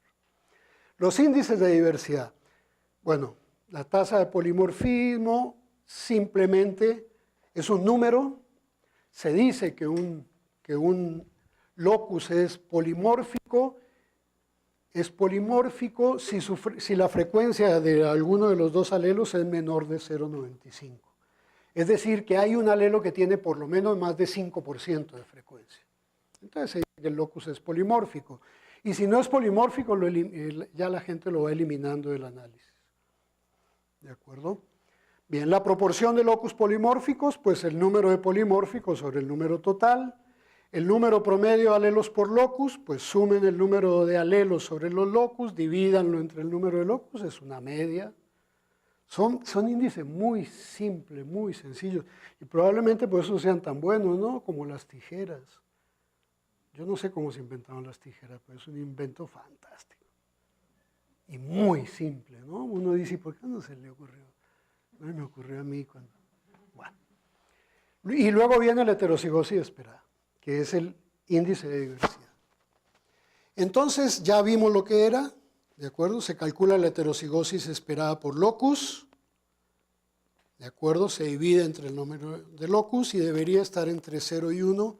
Los índices de diversidad. Bueno, la tasa de polimorfismo simplemente es un número. Se dice que un locus es polimórfico si la frecuencia de alguno de los dos alelos es menor de 0,95. Es decir, que hay un alelo que tiene por lo menos más de 5% de frecuencia. Entonces se dice que el locus es polimórfico. Y si no es polimórfico, ya la gente lo va eliminando del análisis. ¿De acuerdo? Bien, la proporción de locus polimórficos, pues el número de polimórficos sobre el número total. el número promedio de alelos por locus, pues sumen el número de alelos sobre los locus, divídanlo entre el número de locus, es una media. Son índices muy simples, muy sencillos, y probablemente por eso sean tan buenos, ¿no? Como las tijeras. Yo no sé cómo se inventaron las tijeras, pero es un invento fantástico. Y muy simple, ¿no? Uno dice, ¿por qué no se le ocurrió? No me ocurrió a mí cuando... Bueno. Y luego viene la heterocigosis esperada, que es el índice de diversidad. Entonces ya vimos lo que era, ¿de acuerdo? Se calcula la heterocigosis esperada por locus, ¿de acuerdo? Se divide entre el número de locus y debería estar entre 0 y 1.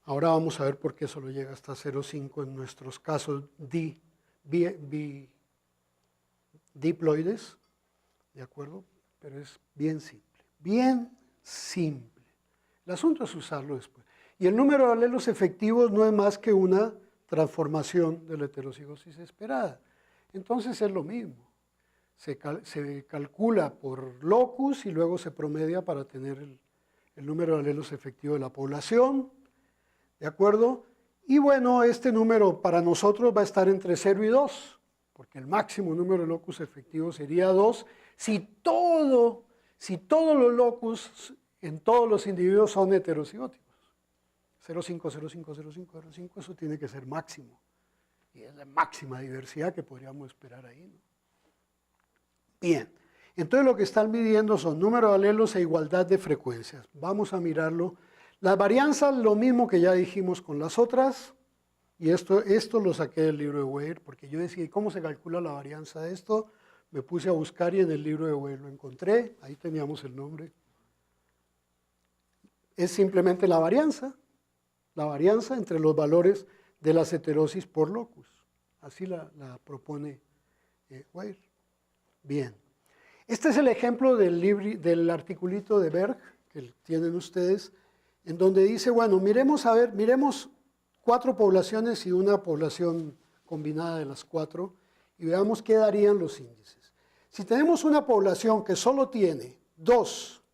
Ahora vamos a ver por qué solo llega hasta 0,5 en nuestros casos diploides, ¿de acuerdo? Pero es bien simple, bien simple. El asunto es usarlo después. Y el número de alelos efectivos no es más que una transformación de la heterocigosis esperada. Entonces es lo mismo. Se calcula por locus y luego se promedia para tener el número de alelos efectivos de la población, ¿de acuerdo? Y bueno, este número para nosotros va a estar entre 0 y 2, porque el máximo número de locus efectivos sería 2 si todos los locus en todos los individuos son heterocigóticos. 0,5, 0,5, 0,5, 0,5, eso tiene que ser máximo. Y es la máxima diversidad que podríamos esperar ahí, ¿no? Bien, entonces lo que están midiendo son número de alelos e igualdad de frecuencias. Vamos a mirarlo. Las varianzas, lo mismo que ya dijimos con las otras, y esto lo saqué del libro de Weir, porque yo decía, ¿cómo se calcula la varianza de esto? Me puse a buscar y en el libro de Weir lo encontré, ahí teníamos el nombre. Es simplemente la varianza entre los valores de las heterosis por locus. Así la propone Weir. Bien. Este es el ejemplo del articulito de Berg, que tienen ustedes, en donde dice, bueno, miremos 4 poblaciones y una población combinada de las 4 y veamos qué darían los índices. Si tenemos una población que solo tiene 2,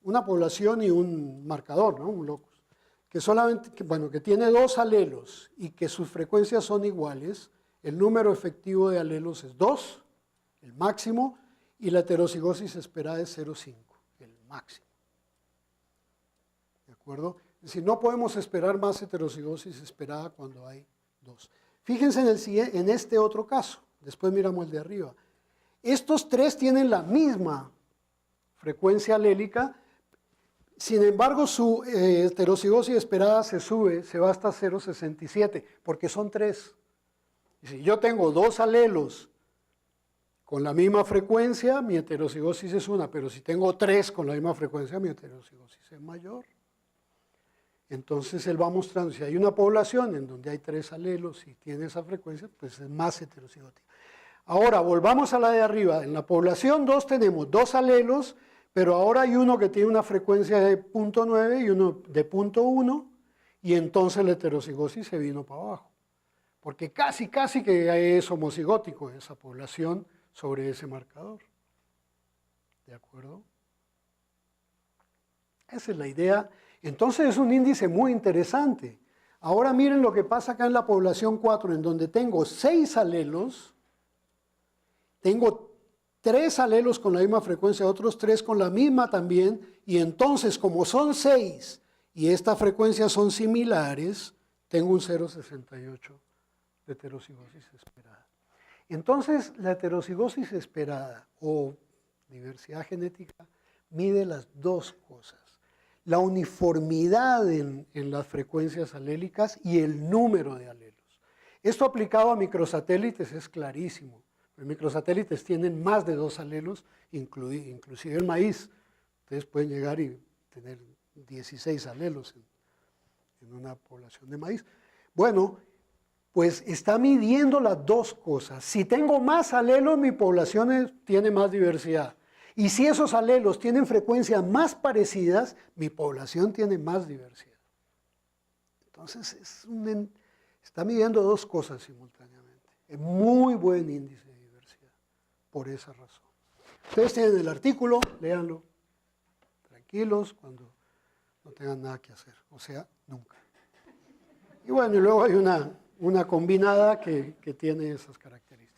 una población y un marcador, ¿no? Un locus, que tiene 2 alelos y que sus frecuencias son iguales, el número efectivo de alelos es 2, el máximo, y la heterocigosis esperada es 0,5, el máximo. ¿De acuerdo? Es decir, no podemos esperar más heterocigosis esperada cuando hay 2. Fíjense en este otro caso, después miramos el de arriba. Estos 3 tienen la misma frecuencia alélica, sin embargo su heterocigosis esperada se va hasta 0,67, porque son 3. Y si yo tengo 2 alelos con la misma frecuencia, mi heterocigosis es 1, pero si tengo 3 con la misma frecuencia, mi heterocigosis es mayor. Entonces él va mostrando, si hay una población en donde hay 3 alelos y tiene esa frecuencia, pues es más heterocigótica. Ahora, volvamos a la de arriba. En la población 2 tenemos 2 alelos, pero ahora hay uno que tiene una frecuencia de 0,9 y uno de 0,1, y entonces la heterocigosis se vino para abajo. Porque casi que es homocigótico esa población sobre ese marcador. ¿De acuerdo? Esa es la idea. Entonces es un índice muy interesante. Ahora miren lo que pasa acá en la población 4, en donde tengo 6 alelos, tengo 3 alelos con la misma frecuencia, otros 3 con la misma también, y entonces como son 6 y estas frecuencias son similares, tengo un 0,68 de heterocigosis esperada. Entonces la heterocigosis esperada o diversidad genética mide las dos cosas. La uniformidad en las frecuencias alélicas y el número de alelos. Esto aplicado a microsatélites es clarísimo. Los microsatélites tienen más de 2 alelos, inclusive el maíz. Ustedes pueden llegar y tener 16 alelos en una población de maíz. Bueno, pues está midiendo las dos cosas. Si tengo más alelos, mi población tiene más diversidad. Y si esos alelos tienen frecuencias más parecidas, mi población tiene más diversidad. Entonces, está midiendo dos cosas simultáneamente. Es muy buen índice de diversidad, por esa razón. Ustedes tienen el artículo, léanlo, tranquilos, cuando no tengan nada que hacer, o sea, nunca. Y bueno, y luego hay una combinada que tiene esas características.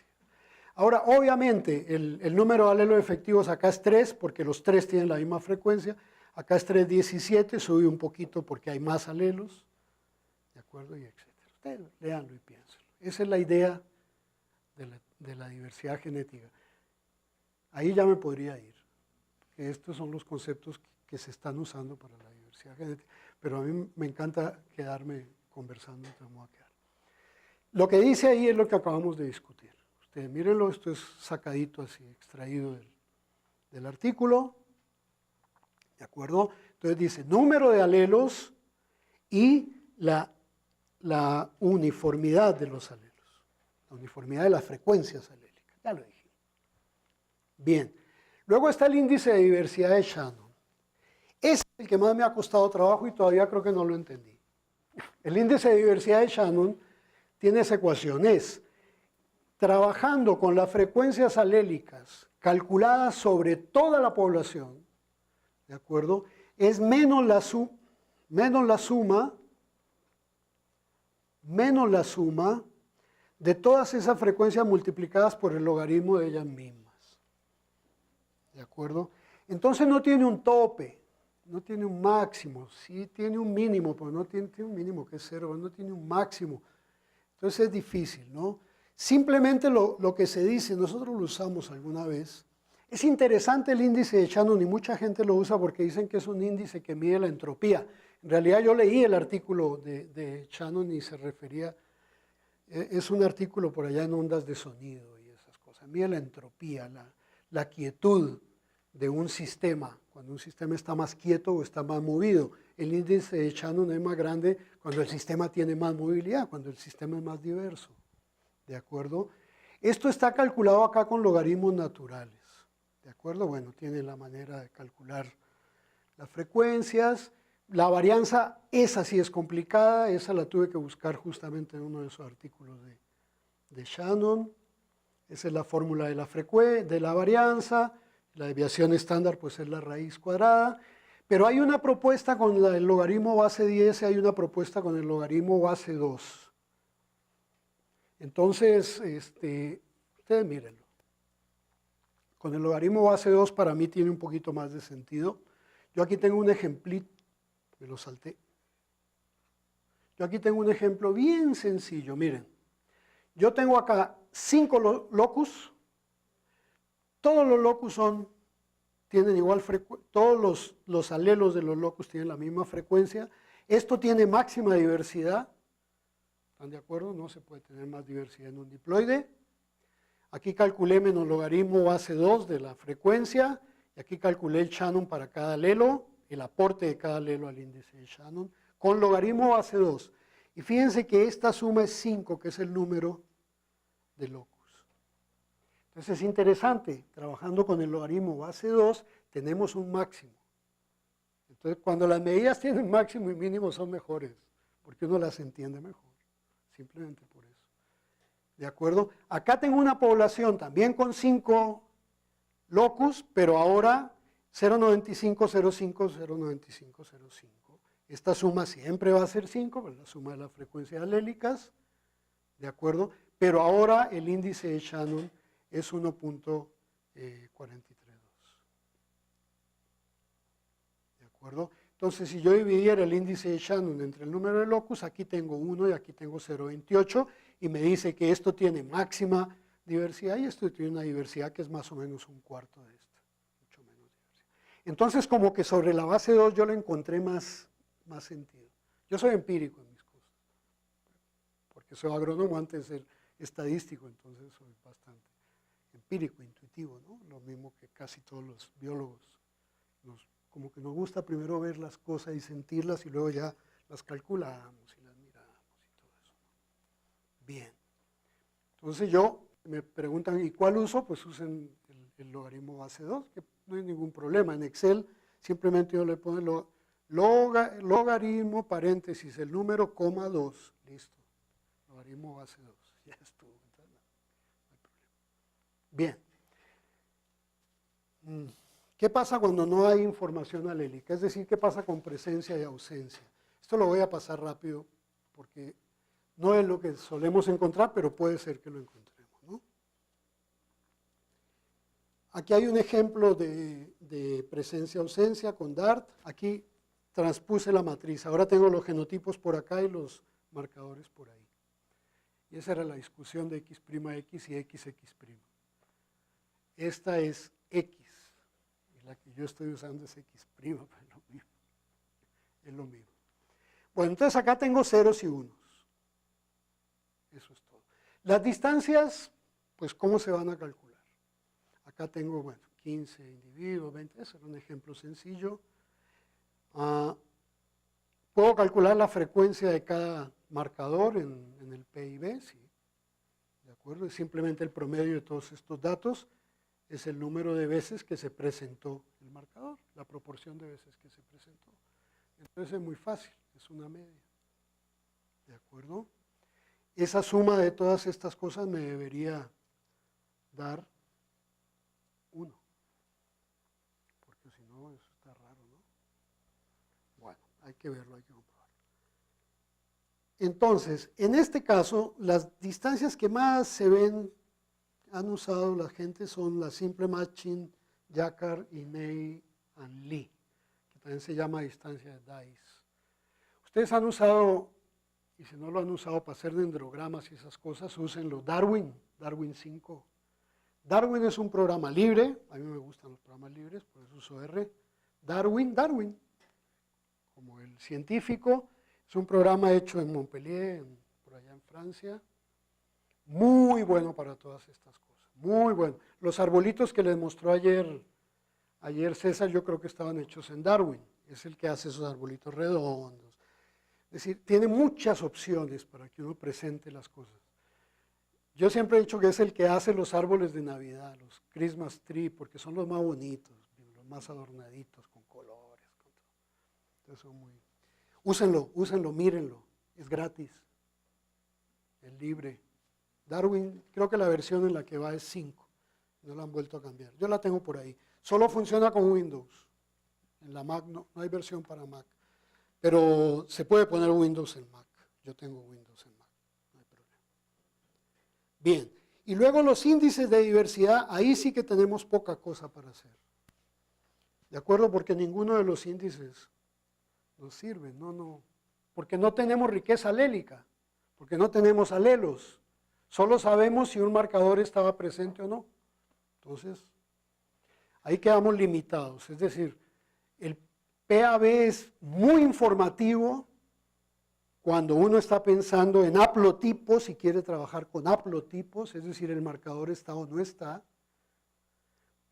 Ahora, obviamente, el número de alelos efectivos acá es 3, porque los 3 tienen la misma frecuencia. Acá es 317, sube un poquito porque hay más alelos, ¿de acuerdo? Y etcétera. Ustedes léanlo y piénsenlo. Esa es la idea de la diversidad genética. Ahí ya me podría ir. Que estos son los conceptos que se están usando para la diversidad genética. Pero a mí me encanta quedarme conversando, entonces me voy a quedar. Lo que dice ahí es lo que acabamos de discutir. Ustedes mírenlo, esto es sacadito así, extraído del artículo. ¿De acuerdo? Entonces dice número de alelos y la uniformidad de los alelos. La uniformidad de las frecuencias alélicas. Ya lo dije. Bien. Luego está el índice de diversidad de Shannon. Ese es el que más me ha costado trabajo y todavía creo que no lo entendí. El índice de diversidad de Shannon tiene esa ecuación. Es trabajando con las frecuencias alélicas calculadas sobre toda la población, ¿de acuerdo? Es menos la suma de todas esas frecuencias multiplicadas por el logaritmo de ellas mismas. ¿De acuerdo? Entonces no tiene un tope, no tiene un máximo, sí tiene un mínimo, pero no tiene un mínimo que es 0, no tiene un máximo. Entonces es difícil, ¿no? Simplemente lo que se dice, nosotros lo usamos alguna vez. Es interesante el índice de Shannon y mucha gente lo usa porque dicen que es un índice que mide la entropía. En realidad yo leí el artículo de Shannon y se refería, es un artículo por allá en ondas de sonido y esas cosas. Mide la entropía, la quietud de un sistema, cuando un sistema está más quieto o está más movido. El índice de Shannon es más grande cuando el sistema tiene más movilidad, cuando el sistema es más diverso. ¿De acuerdo? Esto está calculado acá con logaritmos naturales. ¿De acuerdo? Bueno, tiene la manera de calcular las frecuencias. La varianza, esa sí es complicada, esa la tuve que buscar justamente en uno de esos artículos de Shannon. Esa es la fórmula de la varianza. La desviación estándar pues es la raíz cuadrada. Pero hay una propuesta con el logaritmo base 10 y hay una propuesta con el logaritmo base 2. Entonces, ustedes mírenlo. Con el logaritmo base 2 para mí tiene un poquito más de sentido. Yo aquí tengo un ejemplito, me lo salté. Yo aquí tengo un ejemplo bien sencillo, miren. Yo tengo acá 5 locus. Todos los locus tienen igual frecuencia, todos los alelos de los locus tienen la misma frecuencia. Esto tiene máxima diversidad. ¿Están de acuerdo? No se puede tener más diversidad en un diploide. Aquí calculé menos logaritmo base 2 de la frecuencia. Y aquí calculé el Shannon para cada alelo, el aporte de cada alelo al índice de Shannon, con logaritmo base 2. Y fíjense que esta suma es 5, que es el número de locus. Entonces es interesante, trabajando con el logaritmo base 2, tenemos un máximo. Entonces cuando las medidas tienen máximo y mínimo son mejores, porque uno las entiende mejor. Simplemente por eso. ¿De acuerdo? Acá tengo una población también con 5 locus, pero ahora 0,95, 0,5, 0,95, 0,5. Esta suma siempre va a ser 5, pues la suma de las frecuencias alélicas. ¿De acuerdo? Pero ahora el índice de Shannon es 1.432. ¿De acuerdo? Entonces, si yo dividiera el índice de Shannon entre el número de locus, aquí tengo 1 y aquí tengo 0,28, y me dice que esto tiene máxima diversidad y esto tiene una diversidad que es más o menos un cuarto de esta, mucho menos diversidad. Entonces, como que sobre la base 2 yo le encontré más sentido. Yo soy empírico en mis cosas, porque soy agrónomo antes de ser estadístico, entonces soy bastante empírico, intuitivo, ¿no? Lo mismo que casi todos los biólogos. Como que nos gusta primero ver las cosas y sentirlas y luego ya las calculamos y las miramos y todo eso. Bien. Entonces me preguntan, ¿y cuál uso? Pues usen el logaritmo base 2, que no hay ningún problema. En Excel simplemente yo le pongo logaritmo, paréntesis, el número, coma 2. Listo. Logaritmo base 2. Ya estuvo. Entonces, no hay problema. Bien. ¿Qué pasa cuando no hay información alélica? Es decir, ¿qué pasa con presencia y ausencia? Esto lo voy a pasar rápido porque no es lo que solemos encontrar, pero puede ser que lo encontremos, ¿no? Aquí hay un ejemplo de presencia-ausencia con Dart. Aquí transpuse la matriz. Ahora tengo los genotipos por acá y los marcadores por ahí. Y esa era la discusión de X' y XX'. Esta es X. La que yo estoy usando es X', pero es lo mismo. Es lo mismo. Bueno, entonces acá tengo ceros y unos. Eso es todo. Las distancias, pues, ¿cómo se van a calcular? Acá tengo, bueno, 15 individuos, 20, ese era un ejemplo sencillo. Puedo calcular la frecuencia de cada marcador en el PIB, sí. ¿De acuerdo? Es simplemente el promedio de todos estos datos. Es el número de veces que se presentó el marcador, la proporción de veces que se presentó. Entonces es muy fácil, es una media. ¿De acuerdo? Esa suma de todas estas cosas me debería dar 1. Porque si no, eso está raro, ¿no? Bueno, hay que verlo, hay que comprobarlo. Entonces, en este caso, las distancias que más se ven han usado la gente son la simple matching, Jacquard y Ney and Lee, que también se llama distancia de Dice. Ustedes han usado, y si no lo han usado para hacer dendrogramas y esas cosas, úsenlo. Darwin 5. Darwin es un programa libre, a mí me gustan los programas libres, por eso uso R. Darwin, como el científico, es un programa hecho en Montpellier, por allá en Francia. Muy bueno para todas estas cosas, muy bueno. Los arbolitos que les mostró ayer César, yo creo que estaban hechos en Darwin. Es el que hace esos arbolitos redondos. Es decir, tiene muchas opciones para que uno presente las cosas. Yo siempre he dicho que es el que hace los árboles de Navidad, los Christmas tree, porque son los más bonitos, los más adornaditos, con colores. Con todo. Entonces son muy... Úsenlo, mírenlo, es gratis, es libre. Darwin, creo que la versión en la que va es 5, no la han vuelto a cambiar. Yo la tengo por ahí. Solo funciona con Windows. En la Mac no hay versión para Mac. Pero se puede poner Windows en Mac. Yo tengo Windows en Mac, no hay problema. Bien, y luego los índices de diversidad, ahí sí que tenemos poca cosa para hacer. ¿De acuerdo? Porque ninguno de los índices nos sirve, porque no tenemos riqueza alélica, porque no tenemos alelos. Solo sabemos si un marcador estaba presente o no. Entonces, ahí quedamos limitados. Es decir, el PAB es muy informativo cuando uno está pensando en haplotipos y quiere trabajar con haplotipos, es decir, el marcador está o no está,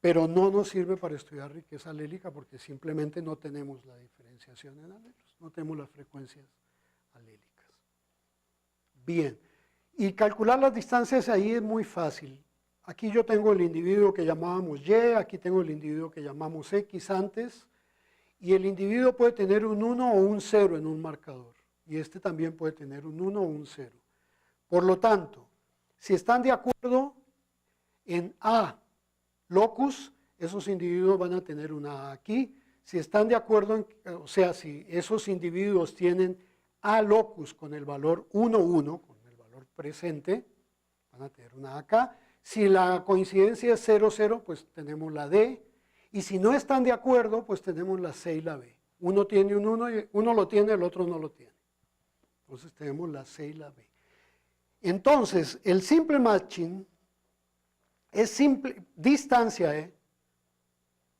pero no nos sirve para estudiar riqueza alélica porque simplemente no tenemos la diferenciación en alelos, no tenemos las frecuencias alélicas. Bien. Y calcular las distancias ahí es muy fácil. Aquí yo tengo el individuo que llamábamos Y, aquí tengo el individuo que llamamos X antes, y el individuo puede tener un 1 o un 0 en un marcador, y este también puede tener un 1 o un 0. Por lo tanto, si están de acuerdo en A locus, esos individuos van a tener una A aquí. Si están de acuerdo, o sea, si esos individuos tienen A locus con el valor 1, 1, presente, van a tener una acá. Si la coincidencia es 0, 0, pues tenemos la D. Y si no están de acuerdo, pues tenemos la C y la B. Uno tiene un 1, uno lo tiene, el otro no lo tiene. Entonces tenemos la C y la B. Entonces, el simple matching es simple, distancia,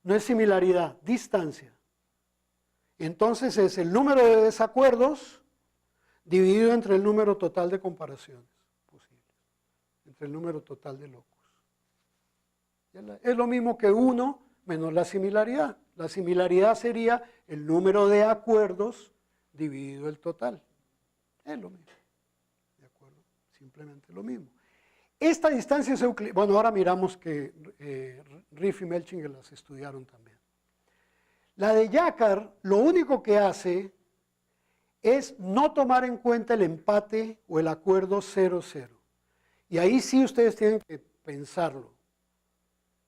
no es similaridad, distancia. Entonces es el número de desacuerdos dividido entre el número total de comparaciones posibles, entre el número total de locus. Es lo mismo que 1 menos la similaridad. La similaridad sería el número de acuerdos dividido el total. Es lo mismo. ¿De acuerdo? Simplemente lo mismo. Esta distancia es euclidiana. Bueno, ahora miramos que Riff y Melchinger las estudiaron también. La de Jacquard, lo único que hace es no tomar en cuenta el empate o el acuerdo 0-0. Y ahí sí ustedes tienen que pensarlo.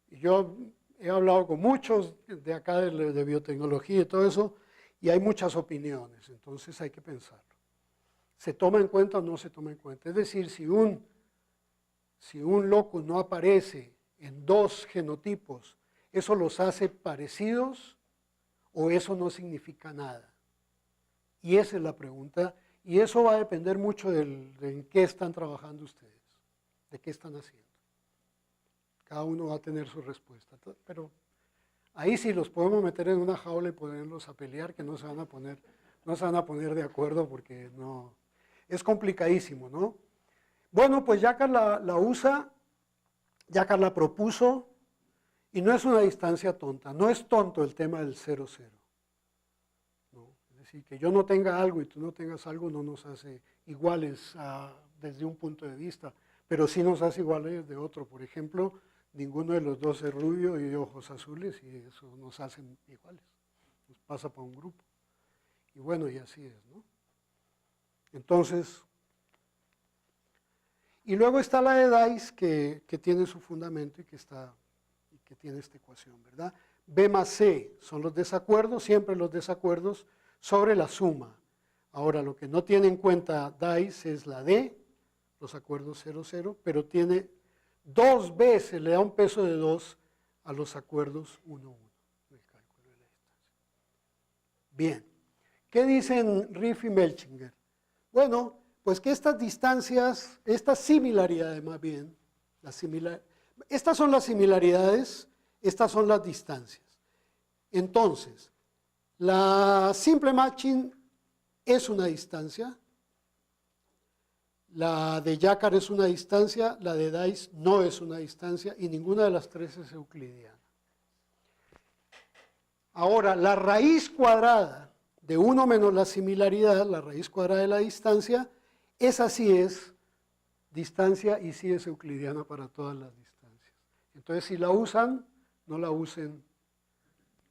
Yo he hablado con muchos de acá de biotecnología y todo eso, y hay muchas opiniones, entonces hay que pensarlo. ¿Se toma en cuenta o no se toma en cuenta? Es decir, si un locus no aparece en dos genotipos, ¿eso los hace parecidos o eso no significa nada? Y esa es la pregunta, y eso va a depender mucho de en qué están trabajando ustedes, de qué están haciendo. Cada uno va a tener su respuesta, pero ahí sí los podemos meter en una jaula y ponerlos a pelear, que no se van a poner de acuerdo porque no, es complicadísimo, ¿no? Bueno, pues Jacquard la usa, Jacquard la propuso, y no es una distancia tonta, no es tonto el tema del 0,0. ¿No? Es decir, que yo no tenga algo y tú no tengas algo no nos hace iguales desde un punto de vista, pero sí nos hace iguales de otro. Por ejemplo, ninguno de los dos es rubio y de ojos azules y eso nos hace iguales, nos pasa para un grupo. Y bueno, y así es, ¿no? Entonces, y luego está la de Dice que tiene su fundamento y que tiene esta ecuación, ¿verdad? B más C son los desacuerdos, siempre los desacuerdos sobre la suma. Ahora, lo que no tiene en cuenta Dice es la D, los acuerdos 0, 0, pero tiene 2 veces, le da un peso de 2 a los acuerdos 1, 1, el cálculo de la distancia. Bien, ¿qué dicen Riff y Melchinger? Bueno, pues que estas distancias, estas similaridades más bien, estas son las similaridades, estas son las distancias. Entonces, la simple matching es una distancia, la de Jacquard es una distancia, la de Dice no es una distancia y ninguna de las tres es euclidiana. Ahora, la raíz cuadrada de 1 menos la similaridad, la raíz cuadrada de la distancia, esa sí es distancia y sí es euclidiana para todas las distancias. Entonces, si la usan, no la usen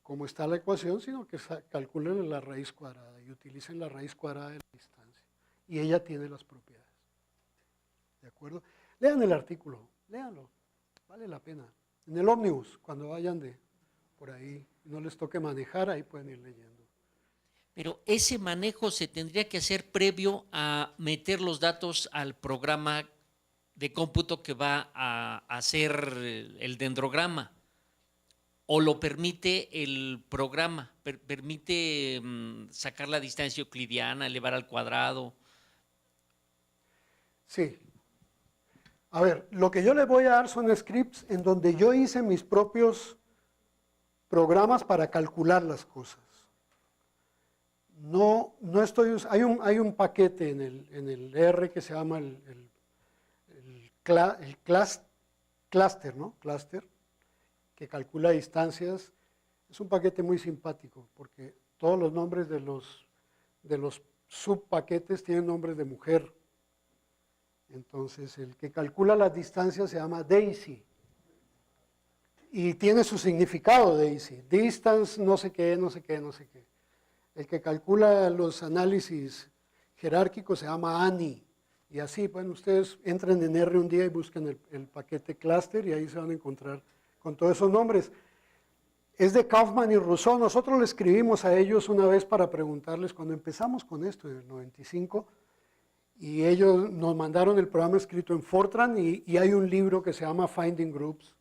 como está la ecuación, sino que calculen la raíz cuadrada y utilicen la raíz cuadrada de la distancia. Y ella tiene las propiedades. ¿De acuerdo? Lean el artículo, léanlo, vale la pena. En el ómnibus, cuando vayan por ahí, no les toque manejar, ahí pueden ir leyendo. Pero ese manejo se tendría que hacer previo a meter los datos al programa de cómputo que va a hacer el dendrograma. ¿O lo permite el programa? ¿Permite sacar la distancia euclidiana, elevar al cuadrado? Sí. A ver, lo que yo les voy a dar son scripts en donde yo hice mis propios programas para calcular las cosas. No estoy, hay un paquete en el R que se llama el cluster, ¿no? Cluster, que calcula distancias. Es un paquete muy simpático porque todos los nombres de los subpaquetes tienen nombres de mujer. Entonces, el que calcula las distancias se llama Daisy. Y tiene su significado Daisy. Distance, no sé qué, no sé qué, no sé qué. El que calcula los análisis jerárquicos se llama Annie. Y así, bueno, ustedes entren en R un día y busquen el paquete cluster y ahí se van a encontrar con todos esos nombres. Es de Kaufman y Rousseau. Nosotros le escribimos a ellos una vez para preguntarles, cuando empezamos con esto en el 95, y ellos nos mandaron el programa escrito en Fortran y hay un libro que se llama Finding Groups,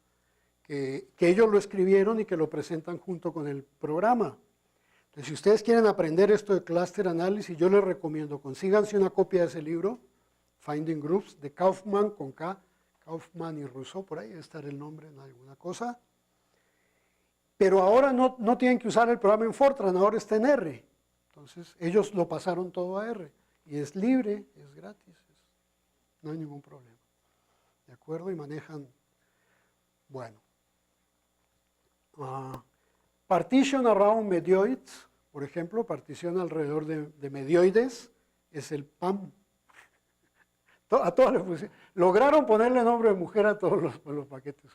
que ellos lo escribieron y que lo presentan junto con el programa. Entonces, si ustedes quieren aprender esto de cluster análisis, yo les recomiendo, consíganse una copia de ese libro, Finding Groups, de Kaufman con K, Kaufman y Rousseau, por ahí debe estar el nombre en alguna cosa. Pero ahora no tienen que usar el programa en Fortran, ahora está en R. Entonces, ellos lo pasaron todo a R. Y es libre, es gratis, no hay ningún problema. ¿De acuerdo? Y manejan, bueno. Partition around medioids, por ejemplo, partición alrededor de medioides, es el PAM. A todos les pusieron, lograron ponerle nombre de mujer a todos los paquetes.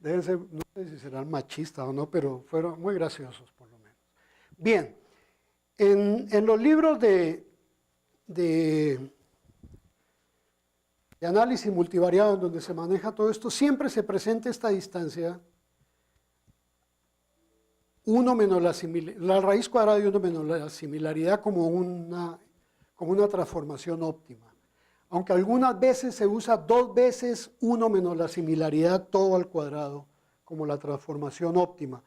Deben ser, no sé si serán machistas o no, pero fueron muy graciosos por lo menos. Bien, en los libros de análisis multivariado, en donde se maneja todo esto, siempre se presenta esta distancia 1 menos la raíz cuadrada de 1 menos la similaridad como una transformación óptima. Aunque algunas veces se usa 2 veces 1 menos la similaridad todo al cuadrado como la transformación óptima.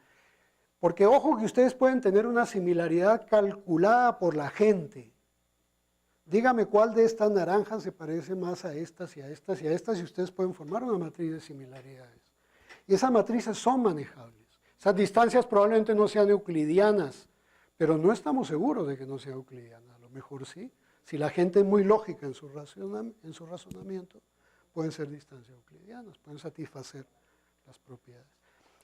Porque ojo que ustedes pueden tener una similaridad calculada por la gente. Dígame cuál de estas naranjas se parece más a estas y a estas y a estas y ustedes pueden formar una matriz de similaridades. Y esas matrices son manejables. Esas distancias probablemente no sean euclidianas, pero no estamos seguros de que no sea euclidiana. A lo mejor sí. Si la gente es muy lógica en su razonamiento, pueden ser distancias euclidianas, pueden satisfacer las propiedades.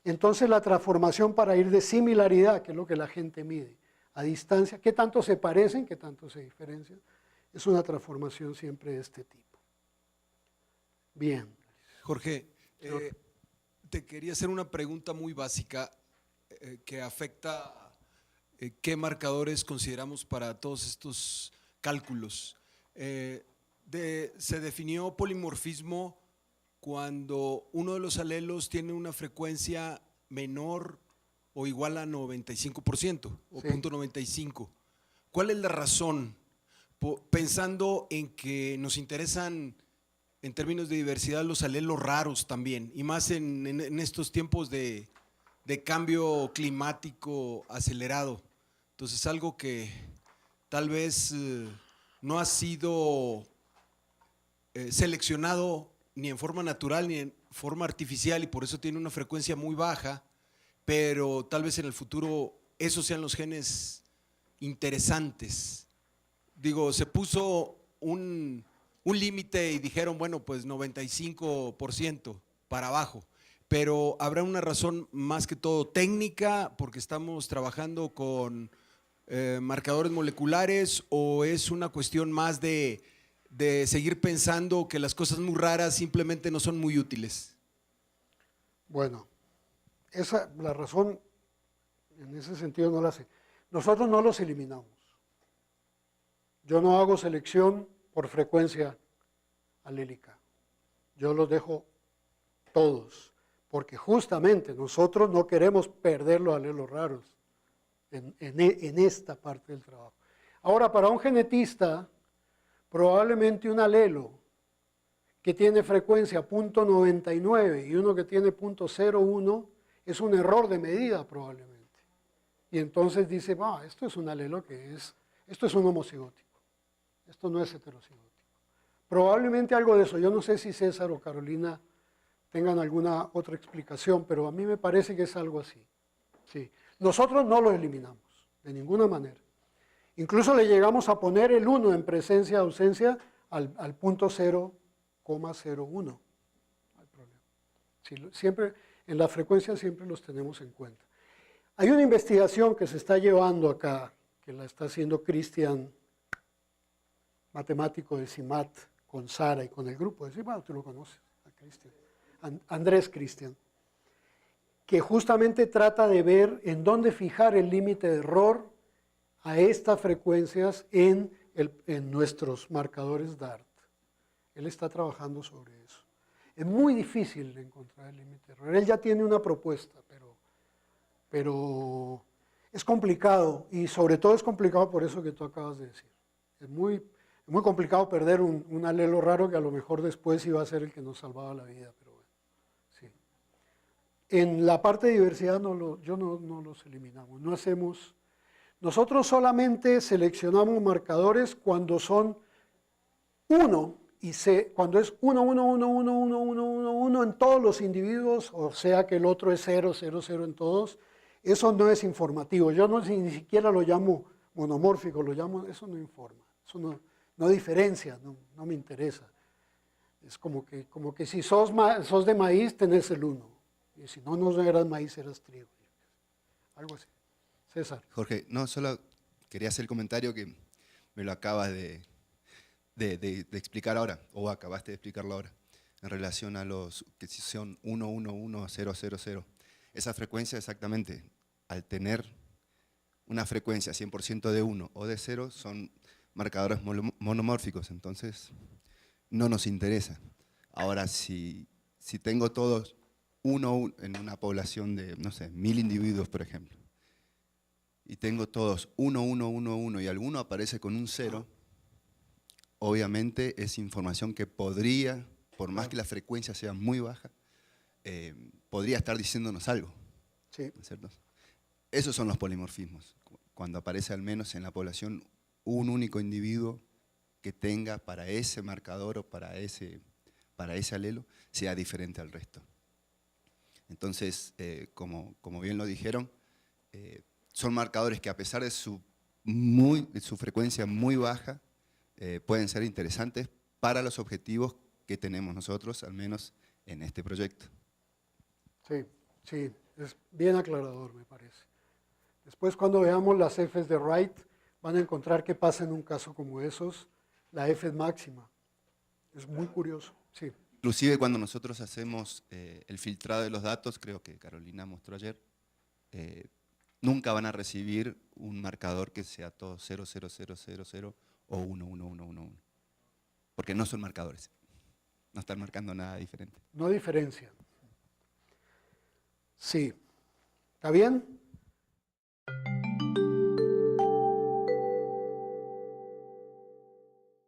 Entonces la transformación para ir de similaridad, que es lo que la gente mide, a distancia, qué tanto se parecen, qué tanto se diferencian, es una transformación siempre de este tipo. Bien. Jorge, te quería hacer una pregunta muy básica que afecta qué marcadores consideramos para todos estos cálculos. Se definió polimorfismo cuando uno de los alelos tiene una frecuencia menor o igual a 95% o Sí. 0.95. ¿Cuál es la razón? Pensando en que nos interesan en términos de diversidad los alelos raros también, y más en estos tiempos de cambio climático acelerado. Entonces algo que tal vez no ha sido seleccionado ni en forma natural ni en forma artificial y por eso tiene una frecuencia muy baja, pero tal vez en el futuro esos sean los genes interesantes. Digo, se puso un límite y dijeron, bueno, pues 95% para abajo, pero habrá una razón más que todo técnica porque estamos trabajando con marcadores moleculares, o es una cuestión más de seguir pensando que las cosas muy raras simplemente no son muy útiles? Bueno, la razón en ese sentido no la sé. Nosotros no los eliminamos. Yo no hago selección por frecuencia alélica. Yo los dejo todos, porque justamente nosotros no queremos perder los alelos raros en esta parte del trabajo. Ahora, para un genetista, probablemente un alelo que tiene frecuencia 0.99 y uno que tiene 0.01 es un error de medida probablemente. Y entonces dice, esto es un alelo esto es un homocigótico, esto no es heterocigótico. Probablemente algo de eso, yo no sé si César o Carolina tengan alguna otra explicación, pero a mí me parece que es algo así. Sí. Nosotros no lo eliminamos, de ninguna manera. Incluso le llegamos a poner el 1 en presencia-ausencia al punto 0,01. No hay problema. Sí, siempre, en la frecuencia siempre los tenemos en cuenta. Hay una investigación que se está llevando acá, que la está haciendo Cristian, matemático de CIMAT, con Sara y con el grupo de CIMAT, tú lo conoces, a Cristian, Andrés Cristian, que justamente trata de ver en dónde fijar el límite de error a estas frecuencias en nuestros marcadores DART. Él está trabajando sobre eso. Es muy difícil encontrar el límite de error. Él ya tiene una propuesta, pero es complicado, y sobre todo es complicado por eso que tú acabas de decir. Es muy complicado perder un alelo raro que a lo mejor después iba a ser el que nos salvaba la vida, pero bueno, sí. En la parte de diversidad no los eliminamos, no hacemos. Nosotros solamente seleccionamos marcadores cuando son 1 y cuando es 1, 1, 1, 1, 1, 1, 1, 1 en todos los individuos, o sea que el otro es 0, 0, 0 en todos. Eso no es informativo. Yo ni siquiera lo llamo monomórfico, eso no informa, eso no diferencia, no me interesa. Es como que si sos de maíz, tenés el 1. Y si no eras maíz, eras trigo. Algo así. César. Jorge, no, solo quería hacer el comentario que me lo acabas de explicar ahora, o acabaste de explicarlo ahora, en relación a los que son 1, 1, 1, 0, 0, 0. Esa frecuencia exactamente, al tener una frecuencia 100% de 1 o de 0, son marcadores monomórficos, entonces no nos interesa. Ahora, si tengo todos 1 en una población de, no sé, 1000 individuos, por ejemplo, y tengo todos 1, 1, 1, 1 y alguno aparece con un 0, obviamente es información que podría, por más que la frecuencia sea muy baja, podría estar diciéndonos algo. Sí. ¿No es cierto? Esos son los polimorfismos, cuando aparece al menos en la población un único individuo que tenga para ese marcador o para ese alelo sea diferente al resto. Entonces, como bien lo dijeron, son marcadores que a pesar de su frecuencia muy baja, pueden ser interesantes para los objetivos que tenemos nosotros, al menos en este proyecto. Sí, sí, es bien aclarador, me parece. Después, cuando veamos las Fs de Wright, van a encontrar qué pasa en un caso como esos. La F es máxima. Es muy curioso, sí. Inclusive cuando nosotros hacemos el filtrado de los datos, creo que Carolina mostró ayer, nunca van a recibir un marcador que sea todo 0, 0, 0, 0, 0 o 1, 1, 1, 1, 1. Porque no son marcadores. No están marcando nada diferente. No diferencia. Sí. ¿Está bien?